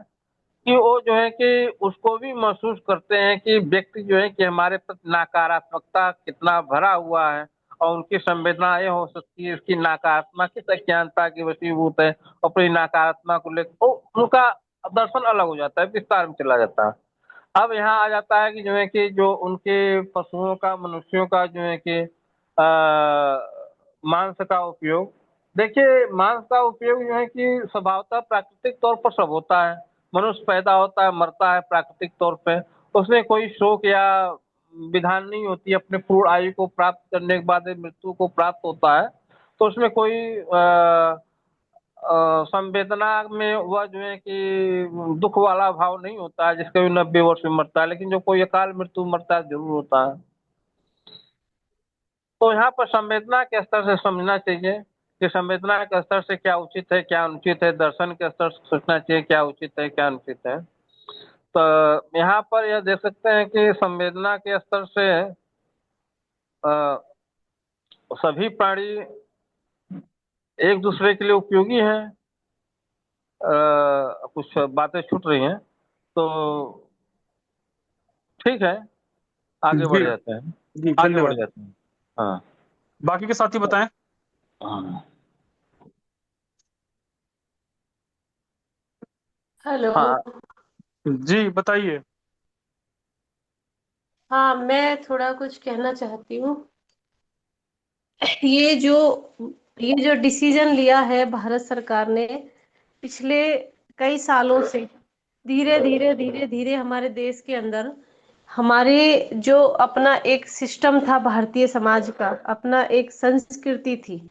कि वो जो है कि उसको भी महसूस करते हैं कि व्यक्ति जो है कि हमारे प्रति नकारात्मकता कितना भरा हुआ है, और उनकी संवेदना ये हो सकती है इसकी नकारात्मक किस अज्ञानता की वशीभूत है, अपनी नकारात्मक को लेकर तो उनका दर्शन अलग हो जाता है, विस्तार में चला जाता है। अब यहाँ आ जाता है कि जो है कि जो उनके पशुओं का, मनुष्यों का जो है कि मांस का उपयोग, देखिए मांस का उपयोग जो है कि स्वभावतः प्राकृतिक तौर पर सब होता है। मनुष्य पैदा होता है, मरता है प्राकृतिक तौर पे, उसमें कोई शोक या विधान नहीं होती, अपने पूर्ण आयु को प्राप्त करने के बाद मृत्यु को प्राप्त होता है, तो उसमें कोई संवेदना में वह जो है कि दुख वाला भाव नहीं होता है, जिसके भी 90 वर्ष में मरता है, लेकिन जो कोई अकाल मृत्यु मरता है जरूर होता है। तो यहाँ पर संवेदना के स्तर से समझना चाहिए कि संवेदना के स्तर से क्या उचित है, क्या अनुचित है, दर्शन के स्तर से सोचना चाहिए क्या उचित है, क्या अनुचित है। तो यहाँ पर यह देख सकते हैं कि संवेदना के स्तर से सभी प्राणी एक दूसरे के लिए उपयोगी हैं। कुछ बातें छूट रही हैं तो ठीक है, आगे बढ़ जी जाते हैं, जी, आगे बढ़ धन्यवाद। जाते हैं। हाँ बाकी के साथी बताएं। हाँ हेलो। हाँ जी बताइए। हाँ, मैं थोड़ा कुछ कहना चाहती हूँ। ये जो ये जो डिसीजन लिया है भारत सरकार ने पिछले कई सालों से, धीरे धीरे धीरे धीरे हमारे देश के अंदर हमारे जो अपना एक सिस्टम था, भारतीय समाज का अपना एक संस्कृति थी,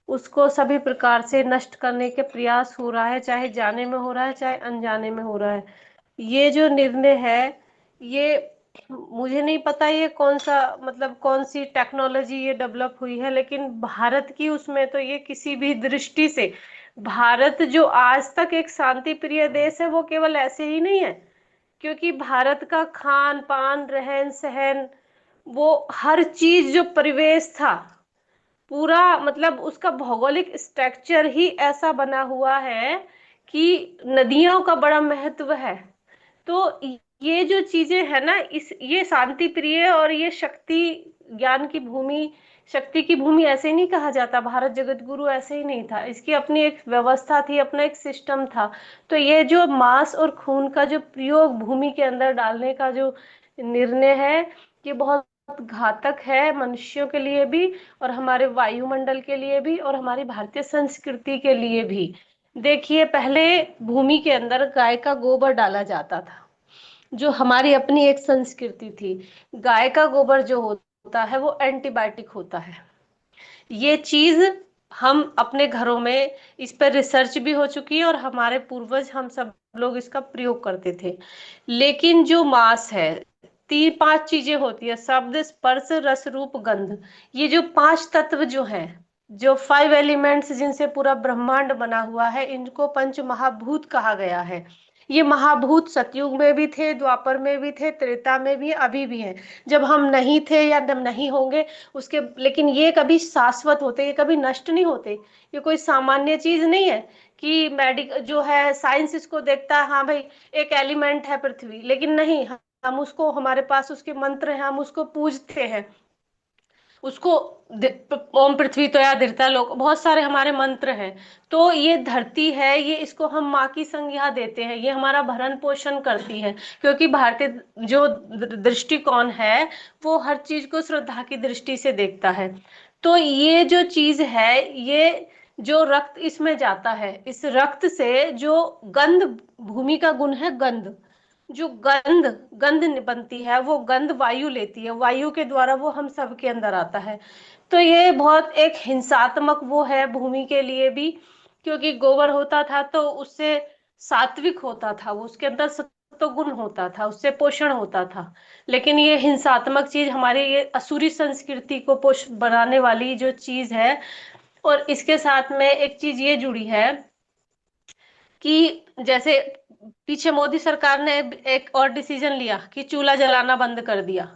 उसको सभी प्रकार से नष्ट करने के प्रयास हो रहा है, चाहे जाने में हो रहा है चाहे अनजाने में हो रहा है। ये जो निर्णय है, ये मुझे नहीं पता ये कौन सा मतलब कौन सी टेक्नोलॉजी ये डेवलप हुई है, लेकिन भारत की उसमें तो ये किसी भी दृष्टि से, भारत जो आज तक एक शांति प्रिय देश है वो केवल ऐसे ही नहीं है, क्योंकि भारत का खान पान रहन सहन वो हर चीज जो परिवेश था पूरा, मतलब उसका भौगोलिक स्ट्रक्चर ही ऐसा बना हुआ है कि नदियों का बड़ा महत्व है। तो ये जो चीजें है ना, इस ये शांति प्रिय और ये शक्ति ज्ञान की भूमि, शक्ति की भूमि ऐसे नहीं कहा जाता, भारत जगत गुरु ऐसे ही नहीं था, इसकी अपनी एक व्यवस्था थी, अपना एक सिस्टम था। तो ये जो मांस और खून का जो प्रयोग भूमि के अंदर डालने का जो निर्णय है, ये बहुत घातक है मनुष्यों के लिए भी, और हमारे वायुमंडल के लिए भी, और हमारी भारतीय संस्कृति के लिए भी। देखिए, पहले भूमि के अंदर गाय का गोबर डाला जाता था, जो हमारी अपनी एक संस्कृति थी। गाय का गोबर जो होता है वो एंटीबायोटिक होता है। ये चीज हम अपने घरों में, इस पर रिसर्च भी हो चुकी है और हमारे पूर्वज हम सब लोग इसका प्रयोग करते थे। लेकिन जो मांस है, तीन पांच चीजें होती है, शब्द स्पर्श रस रूप गंध, ये जो पांच तत्व जो हैं, जो 5 एलिमेंट्स जिनसे पूरा ब्रह्मांड बना हुआ है, इनको पंच महाभूत कहा गया है। ये महाभूत सतयुग में भी थे, द्वापर में भी थे, त्रेता में भी, अभी भी हैं। जब हम नहीं थे या जब नहीं होंगे उसके, लेकिन ये कभी शाश्वत होते, ये कभी नष्ट नहीं होते। ये कोई सामान्य चीज नहीं है कि मेडिक जो है साइंस इसको देखता है, हाँ भाई एक एलिमेंट है पृथ्वी, लेकिन नहीं, हम उसको, हमारे पास उसके मंत्र हैं, हम उसको पूजते हैं उसको। ओम पृथ्वी तोया धृता लोक, बहुत सारे हमारे मंत्र हैं। तो ये धरती है, ये इसको हम माँ की संज्ञा देते हैं, ये हमारा भरण पोषण करती है, क्योंकि भारतीय जो दृष्टिकोण है वो हर चीज को श्रद्धा की दृष्टि से देखता है। तो ये जो चीज है, ये जो रक्त इसमें जाता है, इस रक्त से जो गंध, भूमि का गुण है गंध, जो गंध गंध बनती है वो गंध वायु लेती है, वायु के द्वारा वो हम सब के अंदर आता है। तो ये बहुत एक हिंसात्मक वो है भूमि के लिए भी, क्योंकि गोबर होता था तो उससे सात्विक होता था, वो उसके अंदर सत्व गुण होता था, उससे पोषण होता था। लेकिन ये हिंसात्मक चीज हमारे ये असुरी संस्कृति को पोष बनाने वाली जो चीज है। और इसके साथ में एक चीज ये जुड़ी है कि जैसे पीछे मोदी सरकार ने एक और डिसीजन लिया कि चूल्हा जलाना बंद कर दिया।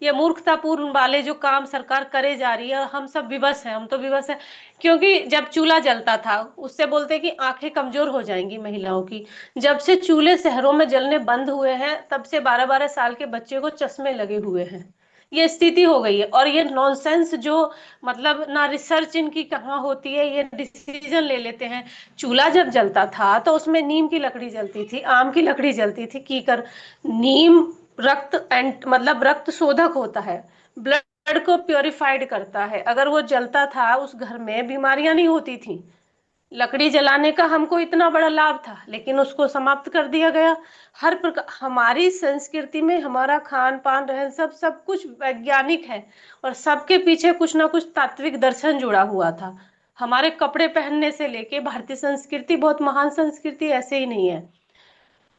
ये मूर्खतापूर्ण वाले जो काम सरकार करे जा रही है, हम सब विवश हैं, हम तो विवश हैं। क्योंकि जब चूल्हा जलता था उससे बोलते कि आंखें कमजोर हो जाएंगी महिलाओं की। जब से चूल्हे शहरों में जलने बंद हुए हैं तब से 12-12 साल के बच्चे को चश्मे लगे हुए हैं। ये स्थिति हो गई है। और ये नॉनसेंस जो, मतलब ना रिसर्च इनकी कहाँ होती है, ये डिसीजन ले लेते हैं। चूल्हा जब जलता था तो उसमें नीम की लकड़ी जलती थी, आम की लकड़ी जलती थी, कीकर। नीम रक्त एंट मतलब रक्त शोधक होता है, ब्लड को प्योरीफाइड करता है। अगर वो जलता था उस घर में बीमारियां नहीं होती थी। लकड़ी जलाने का हमको इतना बड़ा लाभ था, लेकिन उसको समाप्त कर दिया गया। हर प्रकार हमारी संस्कृति में हमारा खान पान रहन सब सब कुछ वैज्ञानिक है। और सबके पीछे कुछ ना कुछ तात्विक दर्शन जुड़ा हुआ था। हमारे कपड़े पहनने से लेके भारतीय संस्कृति बहुत महान संस्कृति ऐसे ही नहीं है।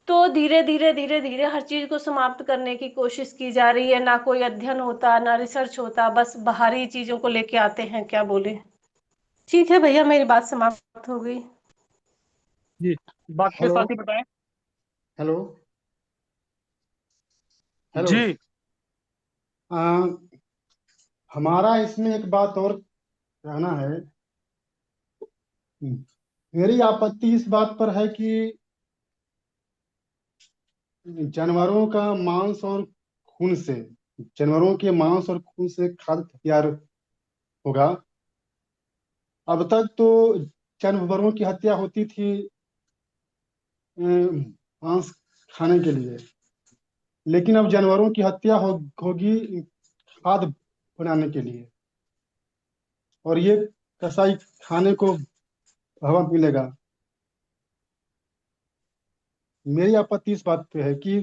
तो धीरे धीरे धीरे धीरे हर चीज को समाप्त करने की कोशिश की जा रही है। ना कोई अध्ययन होता ना रिसर्च होता, बस बाहरी चीजों को लेके आते हैं, क्या बोले। ठीक है भैया, मेरी बात समाप्त हो गई। जी, बाकी के हेलो। साथी बताएं। हेलो। हेलो। जी आ, हमारा इसमें एक बात और कहना है। मेरी आपत्ति इस बात पर है कि जानवरों का मांस और खून से जानवरों के मांस और खून से खाद्य तैयार होगा। अब तक तो जानवरों की हत्या होती थी मांस खाने के लिए, लेकिन अब जानवरों की हत्या होगी खाद्य बनाने के लिए। और ये कसाई खाने को हवा मिलेगा। मेरी आपत्ति इस बात पे है कि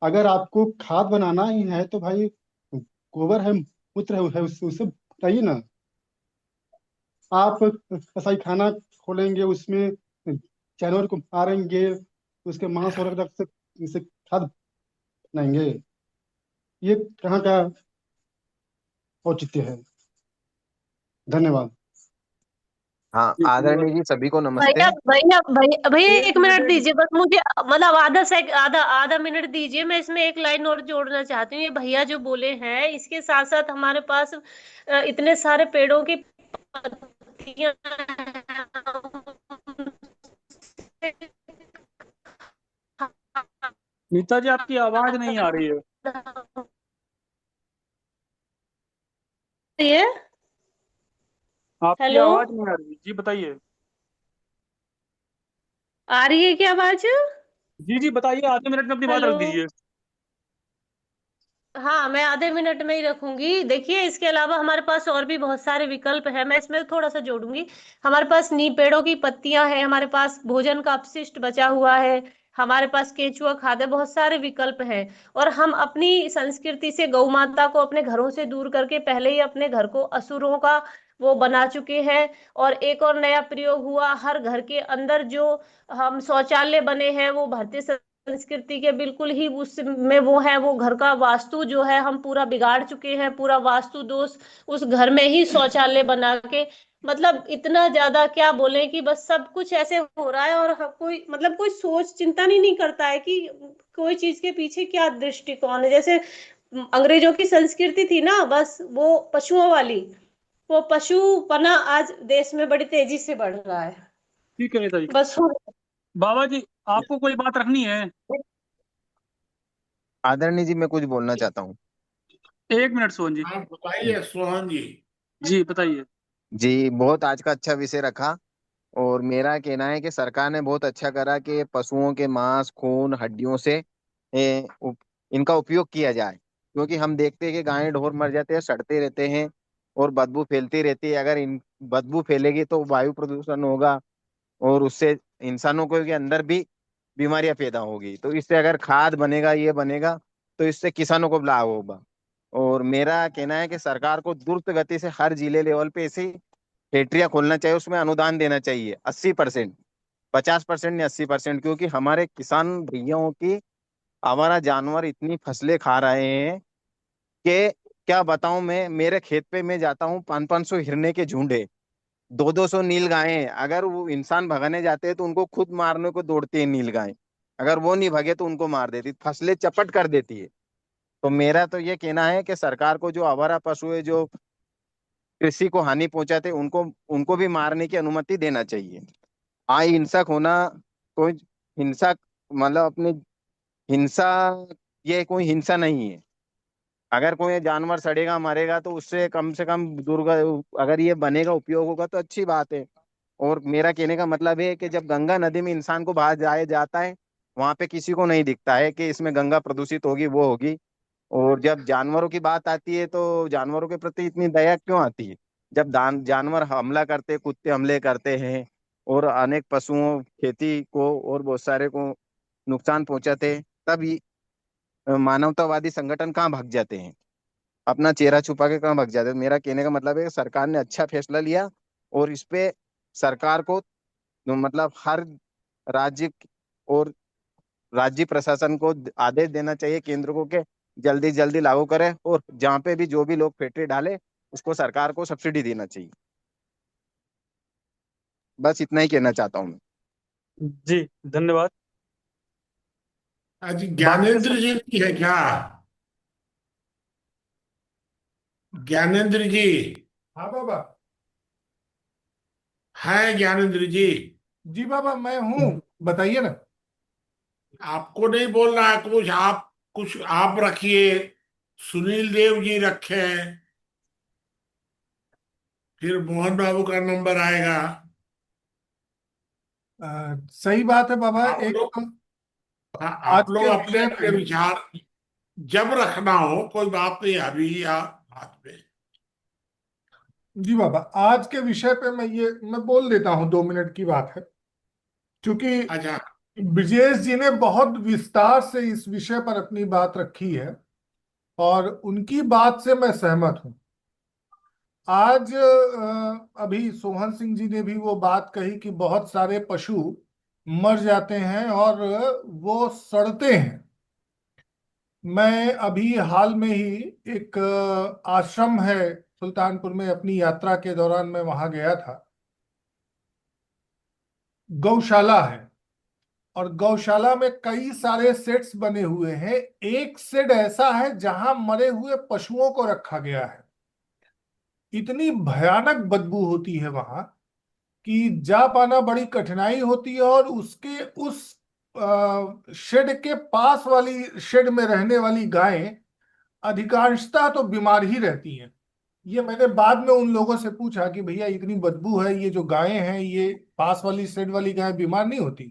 अगर आपको खाद बनाना ही है तो भाई गोबर है, मूत्र है, उससे बताइए ना। आप कसाई खाना खोलेंगे, उसमें जानवर को मारेंगे, उसके मांस और रक्त से खाद बनाएंगे। ये कहाँ का औचित्य है। धन्यवाद। हाँ, जी, आदरणीय धन्यवाद। जी, सभी को नमस्ते। भैया भैया भैया भैया, एक एक मिनट मिनट एक दीजिए बस मुझे, मतलब आधा आधा मिनट दीजिए। मैं इसमें एक लाइन और जोड़ना चाहती हूँ। ये भैया जो बोले हैं इसके साथ साथ हमारे पास इतने सारे पेड़ों की पत्तियां नीता जी, आपकी आवाज नहीं आ रही है। ये आपकी हेलो, आवाज नहीं आ रही। जी बताइए। आ रही है क्या आवाज? जी जी बताइए, आधे मिनट में अपनी बात हेलो। रख दीजिए। हाँ, मैं आधे मिनट में ही रखूंगी। देखिए, इसके अलावा हमारे पास और भी बहुत सारे विकल्प है, मैं इसमें थोड़ा सा जोड़ूंगी। हमारे पास नी पेड़ों की पत्तियां हैं, हमारे पास भोजन का अपशिष्ट बचा हुआ है, हमारे पास केंचुआ खाद है, बहुत सारे विकल्प हैं। और हम अपनी संस्कृति से गौ माता को अपने घरों से दूर करके पहले ही अपने घर को असुरों का वो बना चुके हैं। और एक और नया प्रयोग हुआ, हर घर के अंदर जो हम शौचालय बने हैं वो भारतीय संस्कृति के बिल्कुल ही उसमें वो है, वो घर का वास्तु जो है हम पूरा बिगाड़ चुके हैं, पूरा वास्तु दोष उस घर में ही शौचालय बना के। मतलब इतना ज्यादा क्या बोले कि बस सब कुछ ऐसे हो रहा है। और कोई मतलब कोई सोच चिंतन ही नहीं करता है कि कोई चीज के पीछे क्या दृष्टिकोण है। जैसे अंग्रेजों की संस्कृति थी ना, बस वो पशुओं वाली, वो पशुपना आज देश में बड़ी तेजी से बढ़ रहा है। ठीक है नीता जी। बस बाबा जी, आपको कोई बात रखनी है? आदरणीय जी, मैं कुछ बोलना चाहता हूँ। एक मिनट सोहन जी। आप बताइए सोहन जी। जी बताइए। जी, बहुत आज का अच्छा विषय रखा। और मेरा कहना है कि सरकार ने बहुत अच्छा करा कि पशुओं के मांस, खून, हड्डियों से इनका उपयोग किया जाए। क्योंकि हम देखते हैं कि गायें ढोर मर जाते हैं, सड़ते रहते हैं और बदबू फैलती रहती है। अगर इन बदबू फैलेगी तो वायु प्रदूषण होगा और उससे इंसानों को के अंदर भी बीमारियां पैदा होगी। तो इससे अगर खाद बनेगा, ये बनेगा, तो इससे किसानों को लाभ होगा। और मेरा कहना है कि सरकार को द्रुत गति से हर जिले लेवल पे ऐसी फैक्ट्रियां खोलना चाहिए, उसमें अनुदान देना चाहिए 80%, 50% या 80%। क्योंकि हमारे किसान भैयाओं की हमारा जानवर इतनी फसलें खा रहे हैं कि क्या बताऊं। मैं मेरे खेत पे मैं जाता हूँ, 500-500 हिरने के झुंड है, 200-200 नील गायें हैं। अगर वो इंसान भगाने जाते हैं तो उनको खुद मारने को दौड़ती है नील गाय। अगर वो नहीं भगे तो उनको मार देती, फसलें चपट कर देती है। तो मेरा तो ये कहना है कि सरकार को जो आवारा पशु है, जो कृषि को हानि पहुंचाते, उनको उनको भी मारने की अनुमति देना चाहिए। हिंसक होना, कोई हिंसा, मतलब अपनी हिंसा, ये कोई हिंसा नहीं है। अगर कोई जानवर सड़ेगा मरेगा तो उससे कम से कम अगर ये बनेगा, उपयोग होगा तो अच्छी बात है। और मेरा कहने का मतलब है कि जब गंगा नदी में इंसान को बाहर जाया जाता है, वहां पे किसी को नहीं दिखता है कि इसमें गंगा प्रदूषित होगी, वो होगी। और जब जानवरों की बात आती है तो जानवरों के प्रति इतनी दया क्यों आती है? जब जानवर हमला करते, कुत्ते हमले करते हैं और अनेक पशुओं, खेती को और बहुत सारे को नुकसान पहुंचाते हैं, तब मानवतावादी संगठन कहाँ भाग जाते हैं? अपना चेहरा छुपा के कहाँ भाग जाते हैं? मेरा कहने का मतलब है कि सरकार ने अच्छा फैसला लिया, और इस पे सरकार को, मतलब हर राज्य और राज्य प्रशासन को आदेश देना चाहिए केंद्र को कि जल्दी जल्दी लागू करे, और जहाँ पे भी जो भी लोग फैक्ट्री डाले उसको सरकार को सब्सिडी देना चाहिए। बस इतना ही कहना चाहता हूँ मैं। जी धन्यवाद। आज बाकी ज्ञानेंद्र जी की है क्या? ज्ञानेंद्र जी हाँ बाबा। है? ज्ञानेंद्र जी, जी बाबा, मैं हूँ, बताइए ना। आपको नहीं बोलना है कुछ? आप कुछ आप रखिए, सुनील देव जी रखे हैं, फिर मोहन बाबू का नंबर आएगा। सही बात है बाबा। आप एक लोग, तो हाँ, आज आप लोग के अपने विषय अपने पे विचार जब रखना हो, कोई बात नहीं, अभी या बात में। जी बाबा, आज के विषय पे मैं बोल देता हूँ, 2 मिनट की बात है। क्योंकि अच्छा। ब्रजेश जी ने बहुत विस्तार से इस विषय पर अपनी बात रखी है, और उनकी बात से मैं सहमत हूँ। आज अभी सोहन सिंह जी ने भी वो बात कही कि बहुत सारे पशु मर जाते हैं और वो सड़ते हैं। मैं अभी हाल में ही एक आश्रम है सुल्तानपुर में, अपनी यात्रा के दौरान मैं वहां गया था। गौशाला है, और गौशाला में कई सारे सेट्स बने हुए हैं। एक सेट ऐसा है जहां मरे हुए पशुओं को रखा गया है। इतनी भयानक बदबू होती है वहां कि जा पाना बड़ी कठिनाई होती है, और उसके उस शेड के पास वाली शेड में रहने वाली गायें अधिकांशतः तो बीमार ही रहती हैं। ये मैंने बाद में उन लोगों से पूछा कि भैया इतनी बदबू है, ये जो गायें हैं, ये पास वाली शेड वाली गायें बीमार नहीं होती?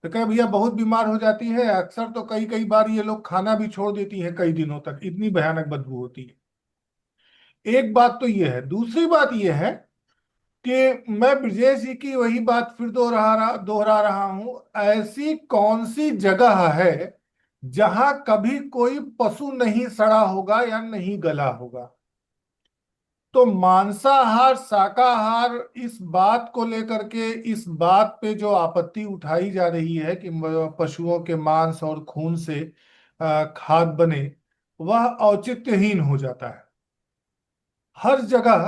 तो कहे भैया बहुत बीमार हो जाती है, अक्सर तो कई कई बार ये लोग खाना भी छोड़ देती है कई दिनों तक, इतनी भयानक बदबू होती है। एक बात तो ये है। दूसरी बात ये है कि मैं ब्रजेश जी की वही बात फिर दोहरा रहा हूं। ऐसी कौन सी जगह है जहां कभी कोई पशु नहीं सड़ा होगा या नहीं गला होगा? तो मांसाहार शाकाहार, इस बात को लेकर के, इस बात पे जो आपत्ति उठाई जा रही है कि पशुओं के मांस और खून से खाद बने, वह औचित्यहीन हो जाता है। हर जगह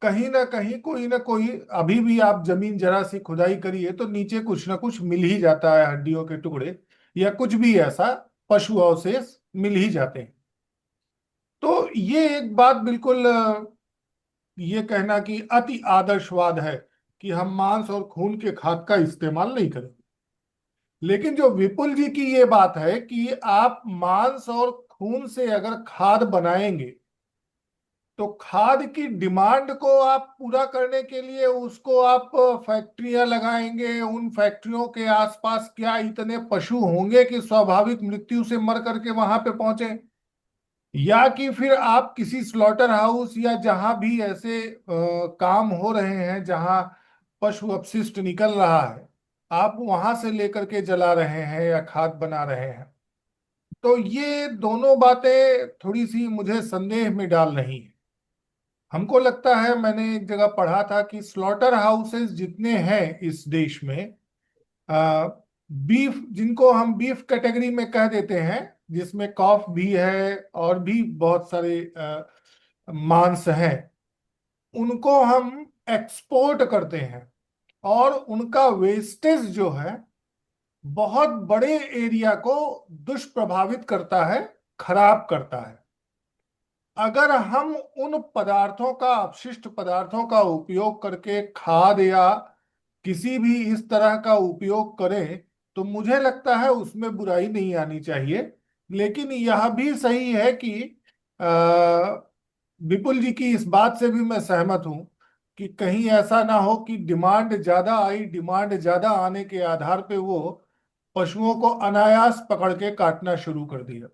कहीं ना कहीं कोई ना कोई, अभी भी आप जमीन जरा सी खुदाई करिए तो नीचे कुछ ना कुछ मिल ही जाता है, हड्डियों के टुकड़े या कुछ भी ऐसा पशु अवशेष मिल ही जाते हैं। तो ये एक बात बिल्कुल, ये कहना कि अति आदर्शवाद है कि हम मांस और खून के खाद का इस्तेमाल नहीं करें। लेकिन जो विपुल जी की ये बात है कि आप मांस और खून से अगर खाद बनाएंगे, तो खाद की डिमांड को आप पूरा करने के लिए उसको आप फैक्ट्रियां लगाएंगे। उन फैक्ट्रियों के आसपास क्या इतने पशु होंगे कि स्वाभाविक मृत्यु से मर करके वहां पे पहुंचे? या कि फिर आप किसी स्लॉटर हाउस या जहां भी ऐसे काम हो रहे हैं जहां पशु अपशिष्ट निकल रहा है, आप वहां से लेकर के जला रहे हैं या खाद बना रहे हैं? तो ये दोनों बातें थोड़ी सी मुझे संदेह में डाल रही हैं। हमको लगता है, मैंने एक जगह पढ़ा था कि स्लॉटर हाउसेस जितने हैं इस देश में, बीफ, जिनको हम बीफ कैटेगरी में कह देते हैं, जिसमें कॉफ भी है और भी बहुत सारे मांस हैं, उनको हम एक्सपोर्ट करते हैं। और उनका वेस्टेज जो है बहुत बड़े एरिया को दुष्प्रभावित करता है, खराब करता है। अगर हम उन पदार्थों का, अपशिष्ट पदार्थों का उपयोग करके खाद या किसी भी इस तरह का उपयोग करें तो मुझे लगता है उसमें बुराई नहीं आनी चाहिए। लेकिन यह भी सही है कि विपुल जी की इस बात से भी मैं सहमत हूं कि कहीं ऐसा ना हो कि डिमांड ज्यादा आई, डिमांड ज्यादा आने के आधार पे वो पशुओं को अनायास पकड़ के काटना शुरू कर दिया।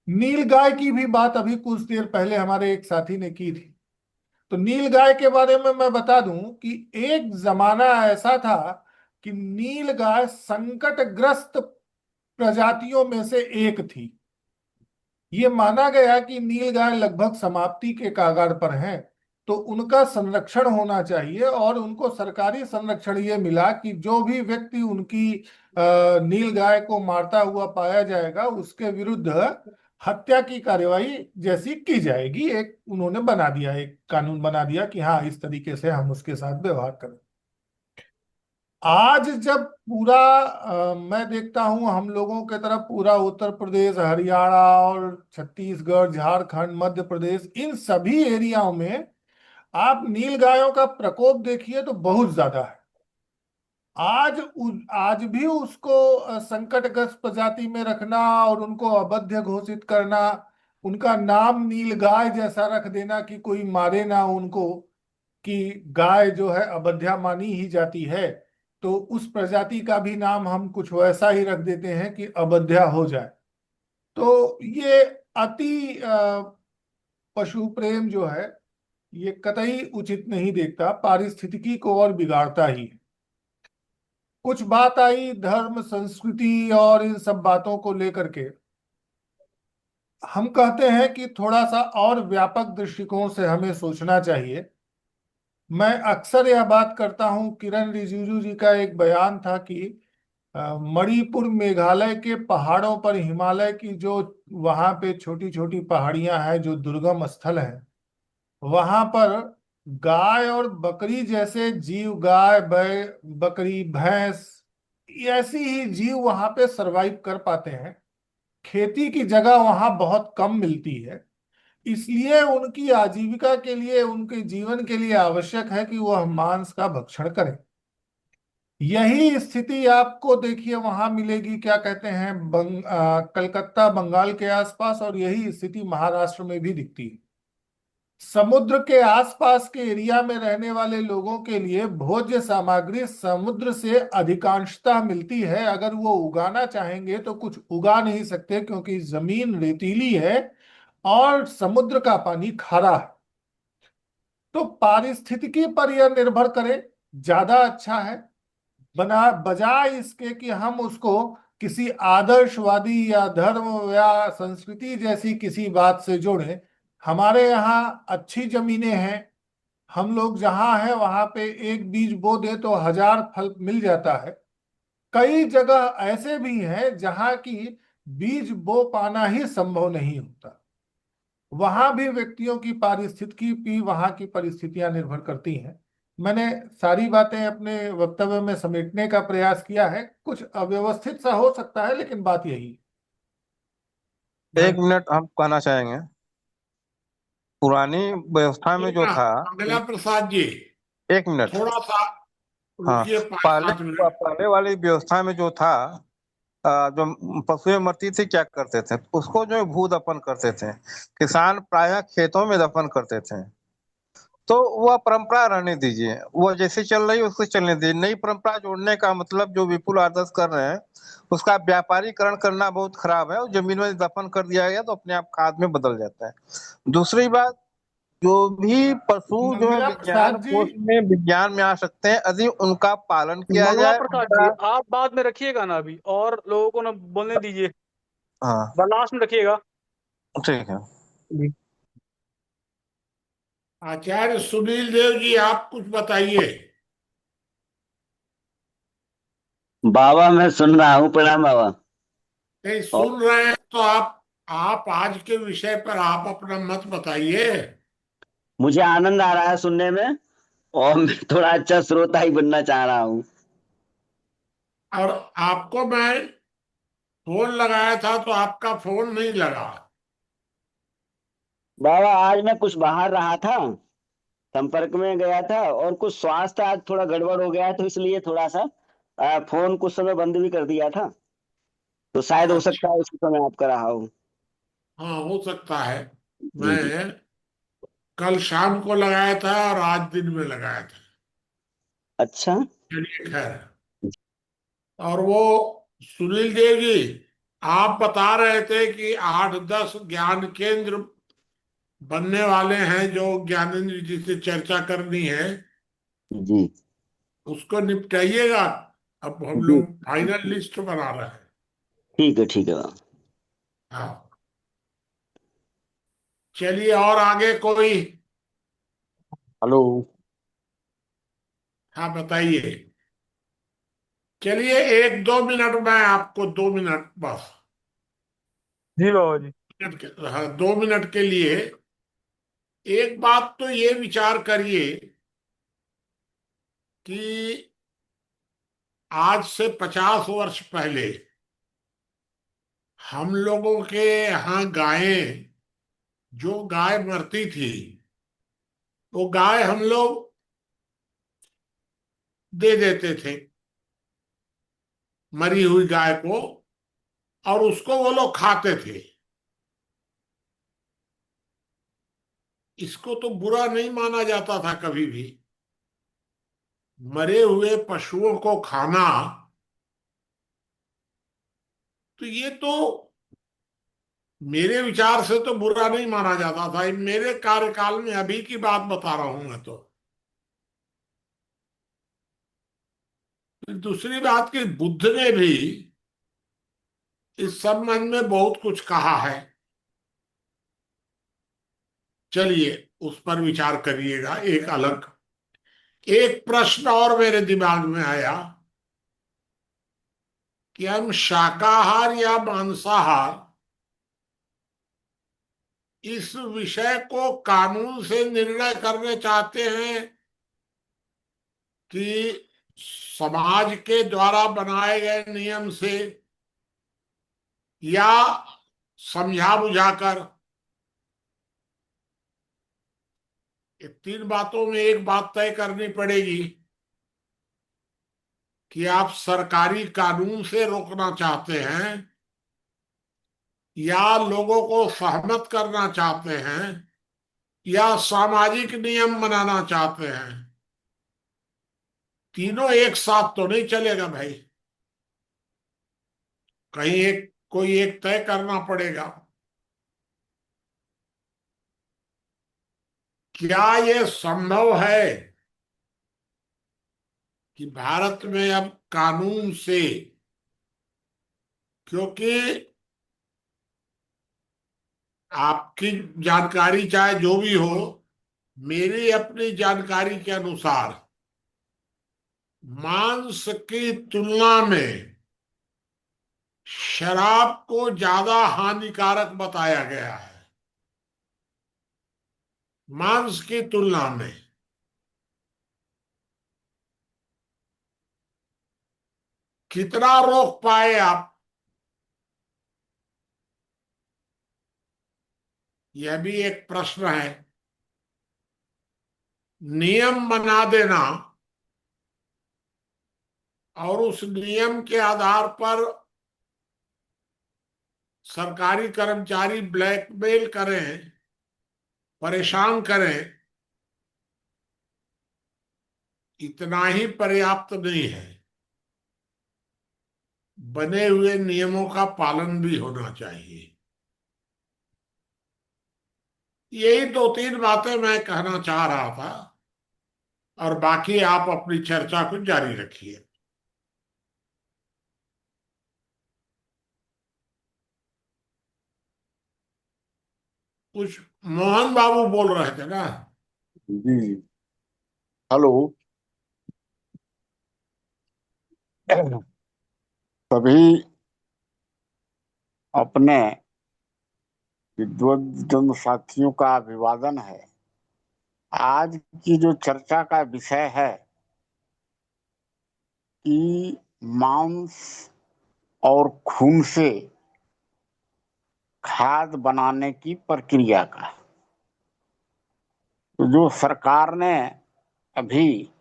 नीलगाय की भी बात अभी कुछ देर पहले हमारे एक साथी ने की थी। तो नीलगाय के बारे में मैं बता दूं कि एक जमाना ऐसा था कि नीलगाय संकटग्रस्त प्रजातियों में से एक थी। ये माना गया कि नीलगाय लगभग समाप्ति के कगार पर हैं, तो उनका संरक्षण होना चाहिए। और उनको सरकारी संरक्षण ये मिला कि जो भी व्यक्ति उनकी नीलगाय को मारता हुआ पाया जाएगा उसके विरुद्ध हत्या की कार्यवाही जैसी की जाएगी। एक उन्होंने बना दिया, एक कानून बना दिया कि हाँ इस तरीके से हम उसके साथ व्यवहार करें। आज जब पूरा मैं देखता हूं हम लोगों के तरफ पूरा उत्तर प्रदेश, हरियाणा और छत्तीसगढ़, झारखंड, मध्य प्रदेश, इन सभी एरियाओं में आप नीलगायों का प्रकोप देखिए तो बहुत ज्यादा है। आज भी उसको संकटग्रस्त प्रजाति में रखना और उनको अवध्य घोषित करना, उनका नाम नीलगाय जैसा रख देना कि कोई मारे ना उनको, कि गाय जो है अवध्या मानी ही जाती है, तो उस प्रजाति का भी नाम हम कुछ वैसा ही रख देते हैं कि अवध्या हो जाए। तो ये अति पशु प्रेम जो है ये कतई उचित नहीं देखता, पारिस्थितिकी को और बिगाड़ता ही है। कुछ बात आई धर्म, संस्कृति और इन सब बातों को लेकर के, हम कहते हैं कि थोड़ा सा और व्यापक दृष्टिकोण से हमें सोचना चाहिए। मैं अक्सर यह बात करता हूं, किरण रिजिजू जी का एक बयान था कि मणिपुर, मेघालय के पहाड़ों पर, हिमालय की जो वहां पे छोटी छोटी पहाड़ियां हैं जो दुर्गम स्थल हैं, वहां पर गाय और बकरी जैसे जीव, गाय, बकरी, भैंस, ऐसी ही जीव वहां पे सरवाइव कर पाते हैं। खेती की जगह वहां बहुत कम मिलती है, इसलिए उनकी आजीविका के लिए, उनके जीवन के लिए आवश्यक है कि वह मांस का भक्षण करें। यही स्थिति आपको देखिए वहां मिलेगी, क्या कहते हैं, कलकत्ता, बंगाल के आसपास, और यही स्थिति महाराष्ट्र में भी दिखती है। समुद्र के आसपास के एरिया में रहने वाले लोगों के लिए भोज्य सामग्री समुद्र से अधिकांशतः मिलती है। अगर वो उगाना चाहेंगे तो कुछ उगा नहीं सकते क्योंकि जमीन रेतीली है और समुद्र का पानी खारा है। तो पारिस्थितिकी पर यह निर्भर करे ज्यादा अच्छा है, बना बजाय इसके कि हम उसको किसी आदर्शवादी या धर्म या संस्कृति जैसी किसी बात से जोड़ें। हमारे यहाँ अच्छी जमीनें हैं, हम लोग जहाँ हैं वहां पे एक बीज बो दे तो 1000 फल मिल जाता है। कई जगह ऐसे भी हैं जहाँ की बीज बो पाना ही संभव नहीं होता। वहां भी व्यक्तियों की पारिस्थितिकी भी, वहां की परिस्थितियां निर्भर करती हैं। मैंने सारी बातें अपने वक्तव्य में समेटने का प्रयास किया है, कुछ अव्यवस्थित सा हो सकता है लेकिन बात यही है। एक मिनट हम कहना चाहेंगे, पुरानी व्यवस्था में जो था, मंगला प्रसाद जी, एक मिनट, थोड़ा सा हाँ, रुकिए, 5-7 मिनट। पहले वाली व्यवस्था में जो था, जो पशुएं मरती थी क्या करते थे, उसको जो भू दफन करते थे, किसान प्रायः खेतों में दफन करते थे। तो वह परंपरा रहने दीजिए, वो जैसे चल रही है उसको चलने दीजिए। नई परंपरा जोड़ने का मतलब जो विपुल आदर्श कर रहे हैं उसका व्यापारीकरण करना बहुत खराब है। और जमीन में दफन कर दिया गया तो अपने आप खाद में बदल जाता है। दूसरी बात, जो भी पशु जो है मंगला विज्ञान प्रसाद जी, कोश में, विज्ञान में आ सकते हैं यदि उनका पालन किया मंगला जाए, प्रसाद उनका, जी, आप बाद में रखिएगा ना अभी, और लोगों को ना बोलने दीजिए, हाँ लास्ट में रखिएगा। ठीक है। आचार्य सुनील देव जी, आप कुछ बताइए। बाबा मैं सुन रहा हूँ, प्रणाम बाबा। नहीं और सुन रहे हैं तो आप आज के विषय पर आप अपना मत बताइए। मुझे आनंद आ रहा है सुनने में, और मैं थोड़ा अच्छा श्रोता ही बनना चाह रहा हूँ। और आपको मैं फोन लगाया था तो आपका फोन नहीं लगा। बाबा आज मैं कुछ बाहर रहा था, संपर्क में गया था, और कुछ स्वास्थ्य आज थोड़ा गड़बड़ हो गया, तो इसलिए थोड़ा सा फोन कुछ समय बंद भी कर दिया था। तो शायद हो सकता अच्छा। है उसी समय आपका रहा हो। हाँ, हो सकता है। जी जी। मैं कल शाम को लगाया था और आज दिन में लगाया था। अच्छा। चलिए खैर। और वो सुनील देव जी, आप बता रहे थे कि 8-10 ज्ञान केंद्र बनने वाले हैं जो ज्ञानेंद्र जी से चर्चा करनी है। जी उसको निपटाइएगा। अब हम जी। लोग फाइनल लिस्ट बना रहे हैं। ठीक है बाबा। हाँ। चलिए, और आगे कोई। हेलो। हाँ, बताइए। चलिए, 1-2 मिनट, मैं आपको 2 मिनट बस। जी बाबा जी। हाँ, 2 मिनट के लिए एक बात तो ये विचार करिए कि आज से 50 वर्ष पहले हम लोगों के यहाँ गायें, जो गाय मरती थी, वो गाय हम लोग दे देते थे मरी हुई गाय को, और उसको वो लोग खाते थे। इसको तो बुरा नहीं माना जाता था कभी भी। मरे हुए पशुओं को खाना, तो ये तो मेरे विचार से तो बुरा नहीं माना जाता था। ये मेरे कार्यकाल में अभी की बात बता रहा हूं मैं तो। दूसरी बात कि बुद्ध ने भी इस संबंध में बहुत कुछ कहा है। चलिए, उस पर विचार करिएगा। एक अलग एक प्रश्न और मेरे दिमाग में आया कि हम शाकाहार या मांसाहार, इस विषय को कानून से निर्णय करने चाहते हैं कि समाज के द्वारा बनाए गए नियम से, या समझा बुझाकर। ये तीन बातों में एक बात तय करनी पड़ेगी कि आप सरकारी कानून से रोकना चाहते हैं या लोगों को सहमत करना चाहते हैं या सामाजिक नियम बनाना चाहते हैं। तीनों एक साथ तो नहीं चलेगा भाई। कहीं एक कोई एक तय करना पड़ेगा। क्या ये संभव है कि भारत में अब कानून से, क्योंकि आपकी जानकारी चाहे जो भी हो, मेरी अपनी जानकारी के अनुसार मांस की तुलना में शराब को ज्यादा हानिकारक बताया गया है। मांस की तुलना में। कितना रोक पाए आप, यह भी एक प्रश्न है। नियम बना देना और उस नियम के आधार पर सरकारी कर्मचारी ब्लैकमेल करें, परेशान करें, इतना ही पर्याप्त नहीं है। बने हुए नियमों का पालन भी होना चाहिए। यही 2-3 बातें मैं कहना चाह रहा था, और बाकी आप अपनी चर्चा को जारी रखिए। कुछ मोहन बाबू बोल रहे थे ना। जी। हेलो। सभी अपने विद्वत साथियों का अभिवादन है। आज की जो चर्चा का विषय है कि मांस और खून से खाद बनाने की प्रक्रिया का। तो जो सरकार ने अभी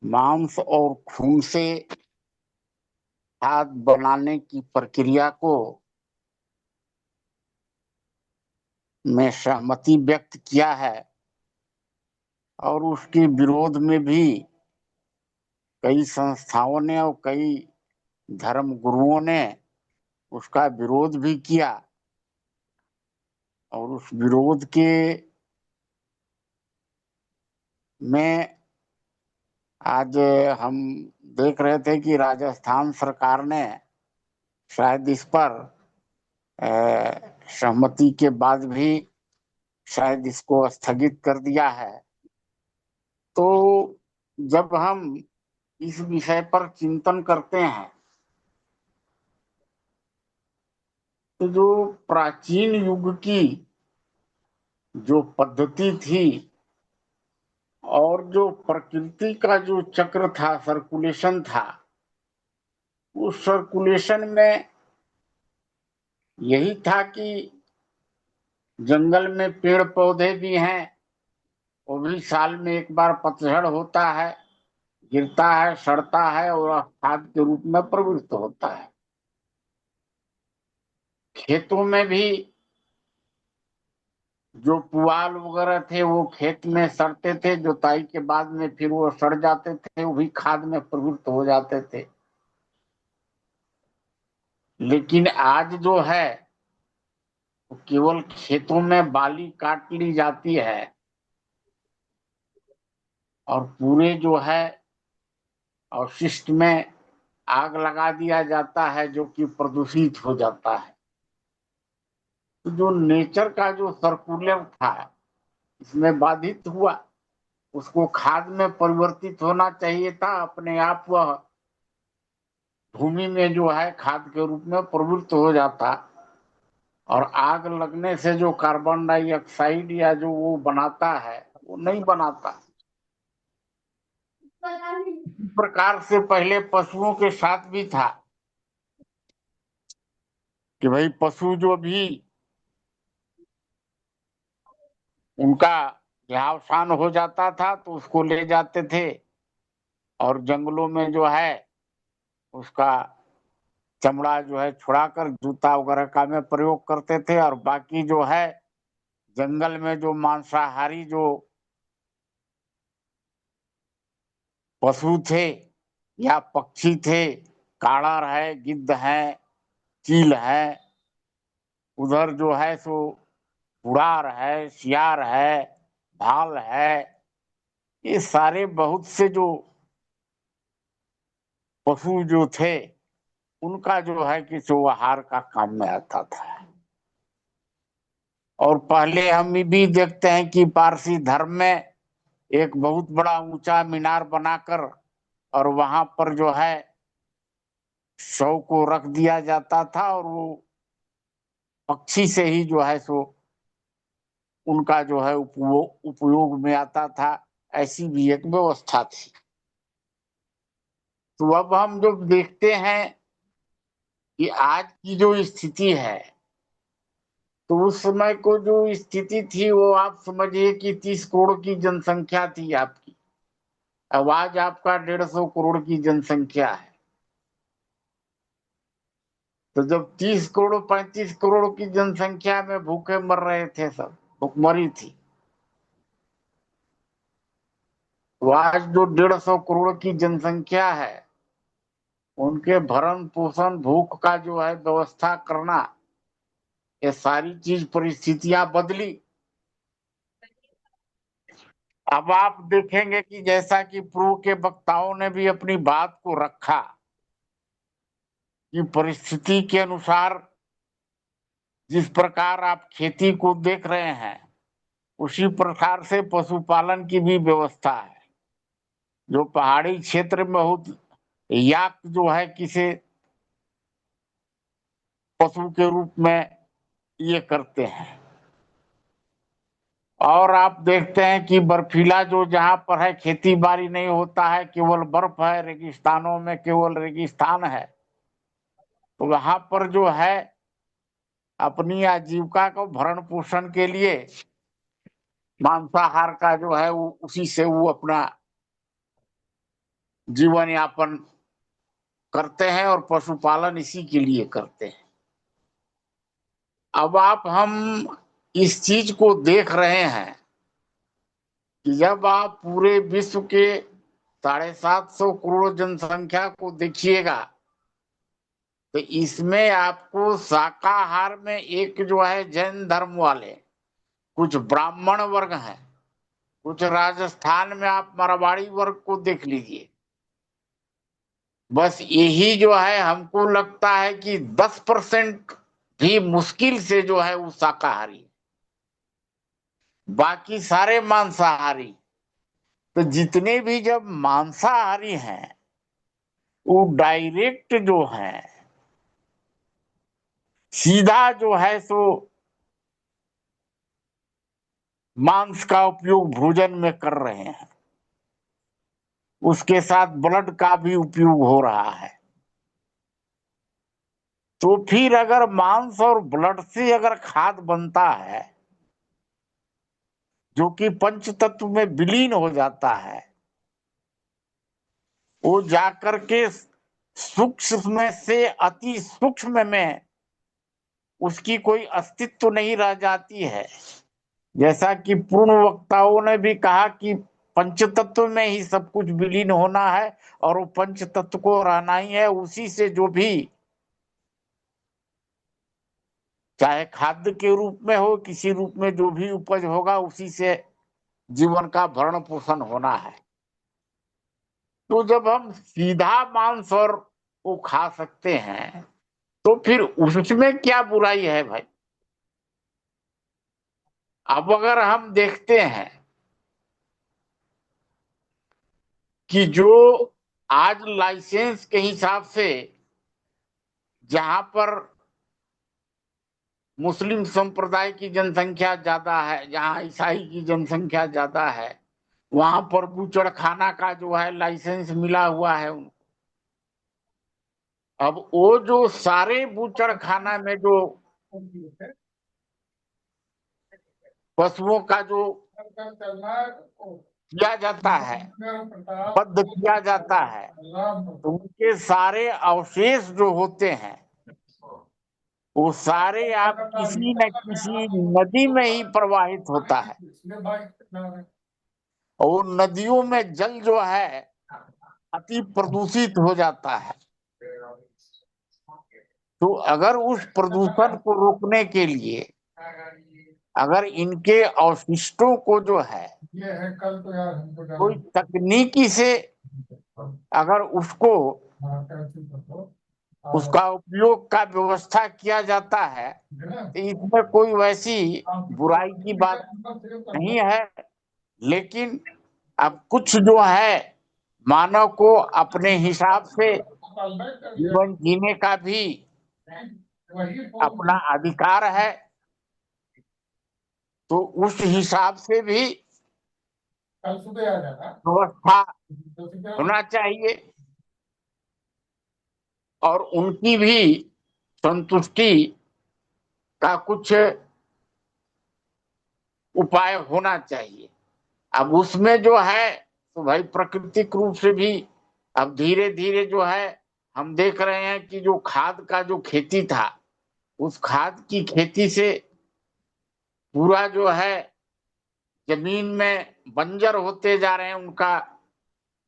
मांस और खून से खाद बनाने की प्रक्रिया को में सहमति व्यक्त किया है और उसके विरोध में भी कई संस्थाओं ने और कई धर्म गुरुओं ने उसका विरोध भी किया। और उस विरोध के में आज हम देख रहे थे कि राजस्थान सरकार ने शायद इस पर सहमति के बाद भी शायद इसको स्थगित कर दिया है। तो जब हम इस विषय पर चिंतन करते हैं तो जो प्राचीन युग की जो पद्धति थी और जो प्रकृति का जो चक्र था, सर्कुलेशन था, उस सर्कुलेशन में यही था कि जंगल में पेड़ पौधे भी हैं, वो भी साल में एक बार पतझड़ होता है, गिरता है, सड़ता है और खाद के रूप में प्रवृत्त होता है। खेतों में भी जो पुआल वगैरह थे वो खेत में सड़ते थे, जुताई के बाद में फिर वो सड़ जाते थे, वो भी खाद में प्रवृत्त हो जाते थे। लेकिन आज जो है वो केवल खेतों में बाली काट ली जाती है और पूरे जो है अवशिष्ट में आग लगा दिया जाता है, जो कि प्रदूषित हो जाता है। तो जो नेचर का जो सर्कुलर था इसमें बाधित हुआ, उसको खाद में परिवर्तित होना चाहिए था, अपने आप वह भूमि में जो है खाद के रूप में प्रवृत्त हो जाता और आग लगने से जो कार्बन डाइऑक्साइड या जो वो बनाता है वो नहीं बनाता। इस प्रकार से पहले पशुओं के साथ भी था कि भाई पशु जो भी उनका देहावसान हो जाता था तो उसको ले जाते थे और जंगलों में जो है उसका चमड़ा जो है छुड़ाकर जूता वगैरह का में प्रयोग करते थे। और बाकी जो है जंगल में जो मांसाहारी जो पशु थे या पक्षी थे, काड़ा है, गिद्ध है, चील है, उधर जो है सो उड़ार है, सियार है, भाल है, ये सारे बहुत से जो पशु जो थे उनका जो है कि जो आहार का काम में आता था। और पहले हम भी देखते हैं कि पारसी धर्म में एक बहुत बड़ा ऊंचा मीनार बनाकर और वहां पर जो है शव को रख दिया जाता था और वो पक्षी से ही जो है सो उनका जो है उपयोग में आता था। ऐसी भी एक व्यवस्था थी। तो अब हम जो देखते हैं कि आज की जो स्थिति है तो उस समय को जो स्थिति थी वो आप समझिए कि 30 करोड़ की जनसंख्या थी आपकी। अब आज आपका 150 करोड़ की जनसंख्या है। तो जब 30 करोड़ 35 करोड़ की जनसंख्या में भूखे मर रहे थे, सब भूखमरी थी, तो आज जो 150 करोड़ की जनसंख्या है उनके भरण पोषण भूख का जो है व्यवस्था करना, ये सारी चीज परिस्थितियां बदली। अब आप देखेंगे कि जैसा कि पूर्व के वक्ताओं ने भी अपनी बात को रखा कि परिस्थिति के अनुसार जिस प्रकार आप खेती को देख रहे हैं उसी प्रकार से पशुपालन की भी व्यवस्था है। जो पहाड़ी क्षेत्र में बहुत याक जो है किसे पशु के रूप में ये करते हैं। और आप देखते हैं कि बर्फीला जो जहां पर है खेती बाड़ी नहीं होता है, केवल बर्फ है, रेगिस्तानों में केवल रेगिस्तान है, तो वहां पर जो है अपनी आजीविका को भरण पोषण के लिए मांसाहार का जो है वो उसी से वो अपना जीवन यापन करते हैं और पशुपालन इसी के लिए करते हैं। अब हम इस चीज को देख रहे हैं कि जब आप पूरे विश्व के 750 करोड़ जनसंख्या को देखिएगा तो इसमें आपको शाकाहार में एक जो है जैन धर्म वाले, कुछ ब्राह्मण वर्ग हैं, कुछ राजस्थान में आप मारवाड़ी वर्ग को देख लीजिए, बस यही जो है हमको लगता है कि 10% भी मुश्किल से जो है वो शाकाहारी, बाकी सारे मांसाहारी। तो जितने भी जब मांसाहारी हैं वो डायरेक्ट जो है सीधा जो है सो मांस का उपयोग भोजन में कर रहे हैं, उसके साथ ब्लड का भी उपयोग हो रहा है। तो फिर अगर मांस और ब्लड से अगर खाद बनता है जो कि पंच तत्व में विलीन हो जाता है, वो जाकर के सूक्ष्म में से अति सूक्ष्म में उसकी कोई अस्तित्व नहीं रह जाती है। जैसा कि पूर्ण वक्ताओं ने भी कहा कि पंच तत्व में ही सब कुछ विलीन होना है और वो पंच तत्व को रहना ही है, उसी से जो भी चाहे खाद्य के रूप में हो, किसी रूप में जो भी उपज होगा उसी से जीवन का भरण पोषण होना है। तो जब हम सीधा मांस और वो खा सकते हैं तो फिर उसमें क्या बुराई है भाई। अब अगर हम देखते हैं कि जो आज लाइसेंस के हिसाब से जहां पर मुस्लिम संप्रदाय की जनसंख्या ज्यादा है, जहां ईसाई की जनसंख्या ज्यादा है, वहां पर बूचड़ खाना का जो है लाइसेंस मिला हुआ है उनको। अब वो जो सारे बूचड़ खाना में जो पशुओं का जो किया जाता है, बद्ध किया जाता है, तो उनके सारे अवशेष जो होते हैं वो सारे आप किसी न किसी नदी में ही प्रवाहित होता है, और नदियों में जल जो है अति प्रदूषित हो जाता है। तो अगर उस प्रदूषण को रोकने के लिए अगर इनके अवशिष्टों को जो है कोई तकनीकी से अगर उसको उसका उपयोग का व्यवस्था किया जाता है तो इसमें कोई वैसी बुराई की बात नहीं है। लेकिन अब कुछ जो है मानव को अपने हिसाब से जीवन जीने का भी अपना अधिकार है, तो उस हिसाब से भी व्यवस्था होना चाहिए और उनकी भी संतुष्टि का कुछ उपाय होना चाहिए। अब उसमें जो है तो भाई प्राकृतिक रूप से भी अब धीरे धीरे जो है हम देख रहे हैं कि जो खाद का जो खेती था, उस खाद की खेती से पूरा जो है जमीन में बंजर होते जा रहे हैं, उनका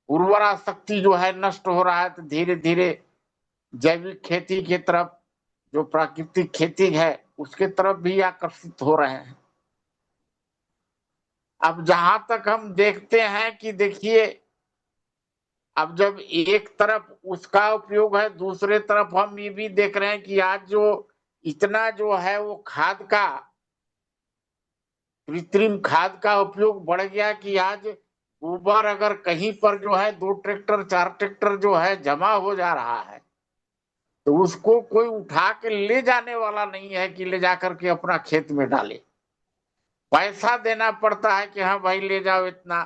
उर्वरा शक्ति जो है नष्ट हो रहा है। तो धीरे धीरे जैविक खेती की तरफ, जो प्राकृतिक खेती है उसके तरफ भी आकर्षित हो रहे हैं। अब जहां तक हम देखते हैं कि देखिए अब जब एक तरफ उसका उपयोग है, दूसरे तरफ हम ये भी देख रहे हैं कि आज जो इतना जो है वो खाद का, कृत्रिम खाद का उपयोग बढ़ गया कि आज गोबर अगर कहीं पर जो है 2 ट्रैक्टर 4 ट्रैक्टर जो है जमा हो जा रहा है तो उसको कोई उठा के ले जाने वाला नहीं है कि ले जाकर के अपना खेत में डाले। पैसा देना पड़ता है कि हाँ भाई ले जाओ इतना,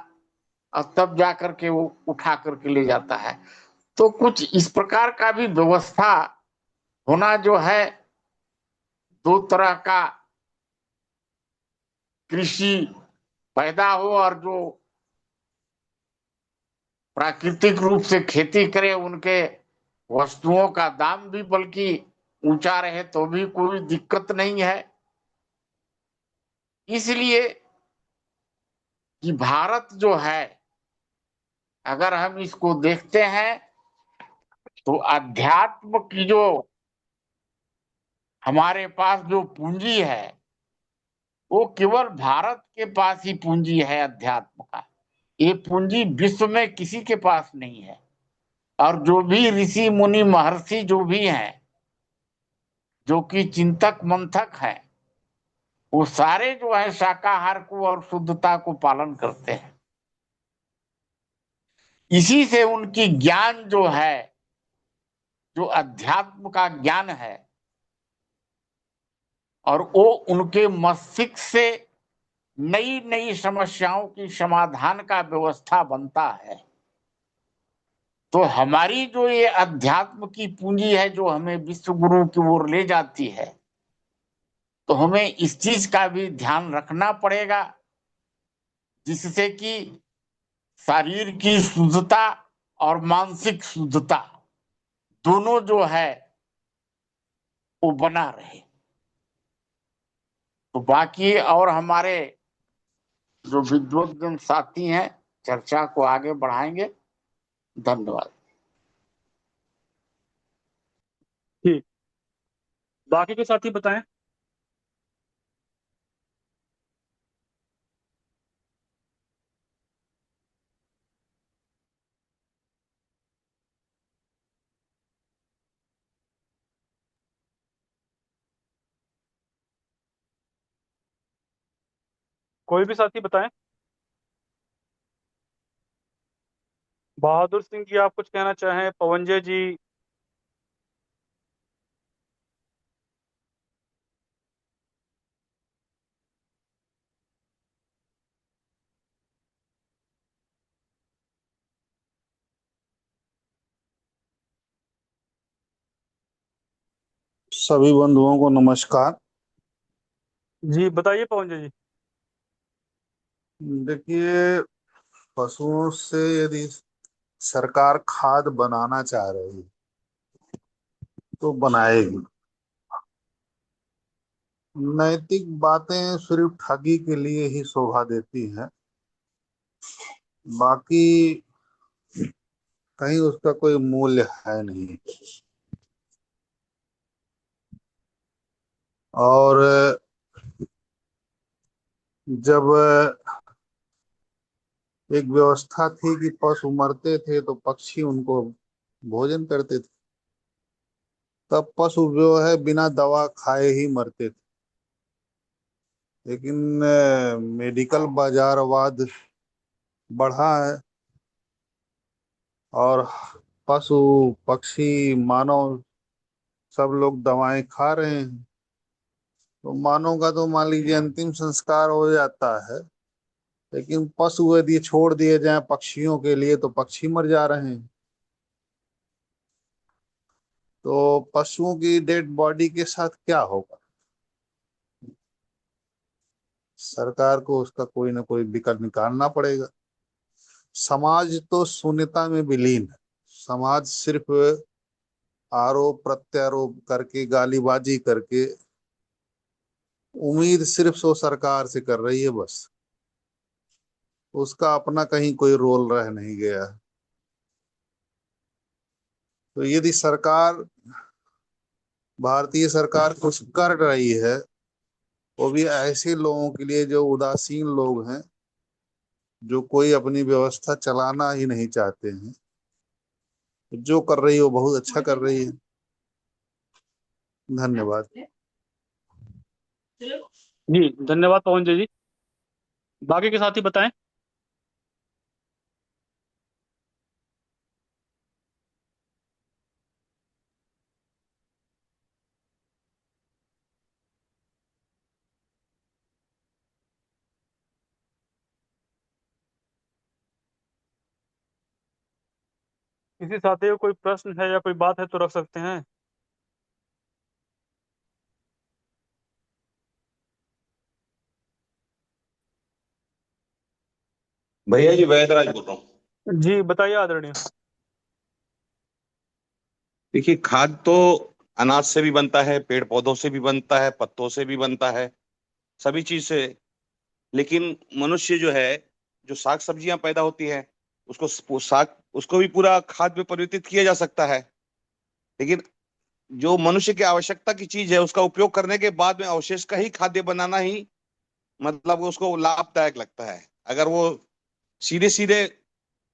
और तब जा करके वो उठा करके ले जाता है। तो कुछ इस प्रकार का भी व्यवस्था होना जो है, दो तरह का कृषि पैदा हो और जो प्राकृतिक रूप से खेती करे उनके वस्तुओं का दाम भी बल्कि ऊंचा रहे तो भी कोई दिक्कत नहीं है। इसलिए कि भारत जो है, अगर हम इसको देखते हैं तो अध्यात्म की जो हमारे पास जो पूंजी है, वो केवल भारत के पास ही पूंजी है अध्यात्म का। ये पूंजी विश्व में किसी के पास नहीं है। और जो भी ऋषि मुनि महर्षि जो भी हैं, जो कि चिंतक मंथक हैं, वो सारे जो है शाकाहार को और शुद्धता को पालन करते हैं। इसी से उनकी ज्ञान जो है, जो अध्यात्म का ज्ञान है, और वो उनके मस्तिष्क से नई नई समस्याओं की समाधान का व्यवस्था बनता है। तो हमारी जो ये अध्यात्म की पूंजी है, जो हमें विश्व गुरु की ओर ले जाती है, तो हमें इस चीज का भी ध्यान रखना पड़ेगा, जिससे कि शरीर की शुद्धता और मानसिक शुद्धता दोनों जो है वो बना रहे। तो बाकी और हमारे जो विद्वत साथी हैं चर्चा को आगे बढ़ाएंगे। धन्यवाद। ठीक, बाकी के साथी बताएं। कोई भी साथी बताएं। बहादुर सिंह जी, आप कुछ कहना चाहें? पवनजय जी। सभी बंधुओं को नमस्कार। जी बताइए पवनजय जी। देखिए, पशुओं से यदि सरकार खाद बनाना चाह रही है तो बनाएगी। नैतिक बातें सिर्फ ठगी के लिए ही शोभा देती हैं, बाकी कहीं उसका कोई मूल्य है नहीं। और जब एक व्यवस्था थी कि पशु मरते थे तो पक्षी उनको भोजन करते थे, तब पशु जो है बिना दवा खाए ही मरते थे। लेकिन मेडिकल बाजारवाद बढ़ा है और पशु पक्षी मानव सब लोग दवाएं खा रहे हैं। तो मानव का तो मान लीजिए अंतिम संस्कार हो जाता है, लेकिन पशु यदि छोड़ दिए जाएं पक्षियों के लिए तो पक्षी मर जा रहे हैं। तो पशुओं की डेड बॉडी के साथ क्या होगा? सरकार को उसका कोई ना कोई विकल्प निकालना पड़ेगा। समाज तो शून्यता में विलीन है। समाज सिर्फ आरोप प्रत्यारोप करके, गालीबाजी करके उम्मीद सिर्फ सो सरकार से कर रही है, बस उसका अपना कहीं कोई रोल रह नहीं गया। तो यदि सरकार, भारतीय सरकार कुछ कर रही है, वो भी ऐसे लोगों के लिए जो उदासीन लोग हैं, जो कोई अपनी व्यवस्था चलाना ही नहीं चाहते हैं, जो कर रही है वो बहुत अच्छा कर रही है। धन्यवाद। जी धन्यवाद पवनजय जी। बाकी के साथी बताएं। किसी साथी को कोई प्रश्न है या कोई बात है तो रख सकते हैं। भैया जी वैदराज बोल रहा हूँ। जी बताइए आदरणीय। देखिए, खाद तो अनाज से भी बनता है, पेड़ पौधों से भी बनता है, पत्तों से भी बनता है, सभी चीज से। लेकिन मनुष्य जो है, जो साग सब्जियां पैदा होती है, साग उसको भी पूरा खाद में परिवर्तित किया जा सकता है। लेकिन जो मनुष्य की आवश्यकता की चीज है, उसका उपयोग करने के बाद में अवशेष का ही खाद्य बनाना ही मतलब उसको लाभदायक लगता है। अगर वो सीधे सीधे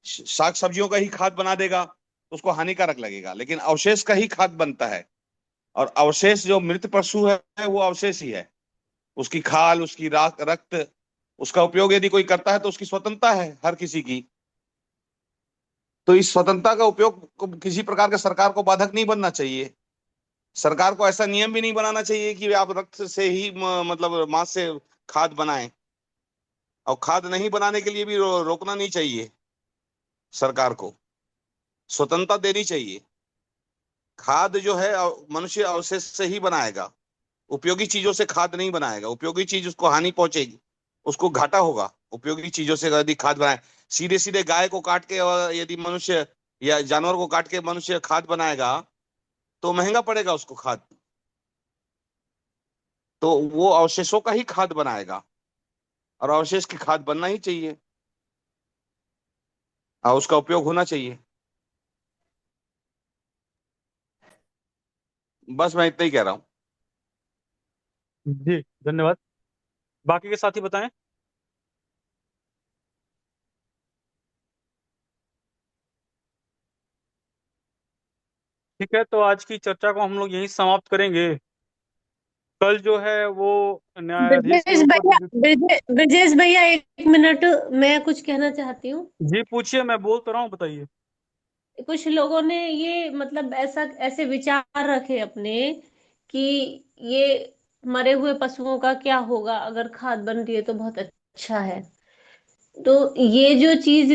साग सब्जियों का ही खाद बना देगा तो उसको हानिकारक लगेगा। लेकिन अवशेष का ही खाद बनता है, और अवशेष जो मृत पशु है वो अवशेष ही है। उसकी खाल, उसकी रक्त, उसका उपयोग यदि कोई करता है तो उसकी स्वतंत्रता है हर किसी की। तो इस स्वतंत्रता का उपयोग को किसी प्रकार के सरकार को बाधक नहीं बनना चाहिए। सरकार को ऐसा नियम भी नहीं बनाना चाहिए कि आप रक्त से ही मतलब मांस से खाद बनाएं। और खाद नहीं बनाने के लिए भी रोकना नहीं चाहिए। सरकार को स्वतंत्रता देनी चाहिए। खाद जो है मनुष्य अवशेष से ही बनाएगा। उपयोगी चीजों से खाद नहीं बनाएगा। उपयोगी चीज उसको हानि पहुंचेगी, उसको घाटा होगा। उपयोगी चीजों से यदि खाद बनाए, सीधे सीधे गाय को काट के और यदि मनुष्य या जानवर को काट के मनुष्य खाद बनाएगा तो महंगा पड़ेगा उसको खाद। तो वो अवशेषों का ही खाद बनाएगा, और अवशेष की खाद बनना ही चाहिए और उसका उपयोग होना चाहिए। बस मैं इतना ही कह रहा हूँ। जी धन्यवाद। बाकी के साथी बताएं। ठीक है, तो आज की चर्चा को हम लोग यहीं समाप्त करेंगे। कल जो है वो न्यायाधीश के ब्रजेश ऊपर भैया, जो। ब्रजेश भैया, एक मिनट, मैं कुछ कहना चाहती हूँ। जी पूछिए, मैं बोल तो रहा हूँ, बताइए। कुछ लोगों ने ये मतलब ऐसे विचार रखे अपने कि ये मरे हुए पशुओं का क्या होगा, अगर खाद बन रही है तो बहुत अच्छा है। तो ये जो चीज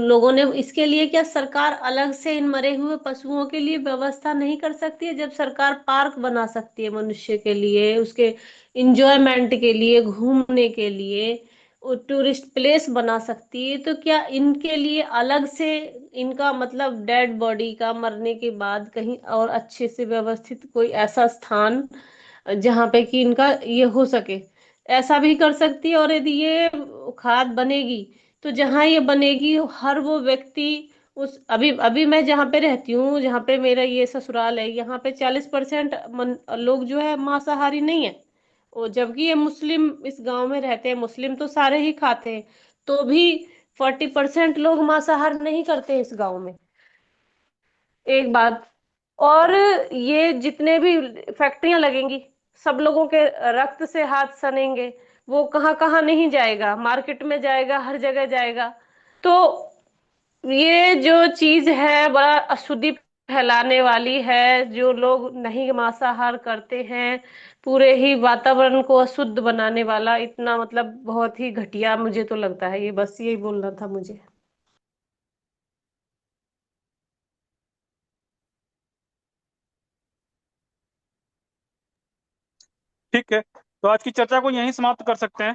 लोगों ने, इसके लिए क्या सरकार अलग से इन मरे हुए पशुओं के लिए व्यवस्था नहीं कर सकती है? जब सरकार पार्क बना सकती है मनुष्य के लिए, उसके इंजॉयमेंट के लिए, घूमने के लिए, टूरिस्ट प्लेस बना सकती है, तो क्या इनके लिए अलग से इनका मतलब डेड बॉडी का मरने के बाद कहीं और अच्छे से व्यवस्थित कोई ऐसा स्थान जहाँ पे कि इनका ये हो सके, ऐसा भी कर सकती है? और यदि ये खाद बनेगी तो जहाँ ये बनेगी हर वो व्यक्ति, उस अभी अभी मैं जहाँ पे रहती हूँ, जहाँ पे मेरा ये ससुराल है, यहाँ पे 40% लोग जो है मांसाहारी नहीं है। और जबकि ये मुस्लिम इस गांव में रहते हैं, मुस्लिम तो सारे ही खाते हैं, तो भी 40% लोग मांसाहार नहीं करते इस गांव में। एक बात। और ये जितने भी फैक्ट्रियां लगेंगी, सब लोगों के रक्त से हाथ सनेंगे, वो कहाँ कहाँ नहीं जाएगा, मार्केट में जाएगा, हर जगह जाएगा। तो ये जो चीज है बड़ा अशुद्धि फैलाने वाली है। जो लोग नहीं मांसाहार करते हैं, पूरे ही वातावरण को अशुद्ध बनाने वाला, इतना मतलब बहुत ही घटिया मुझे तो लगता है ये। बस यही बोलना था मुझे। ठीक है, तो आज की चर्चा को यहीं समाप्त कर सकते हैं।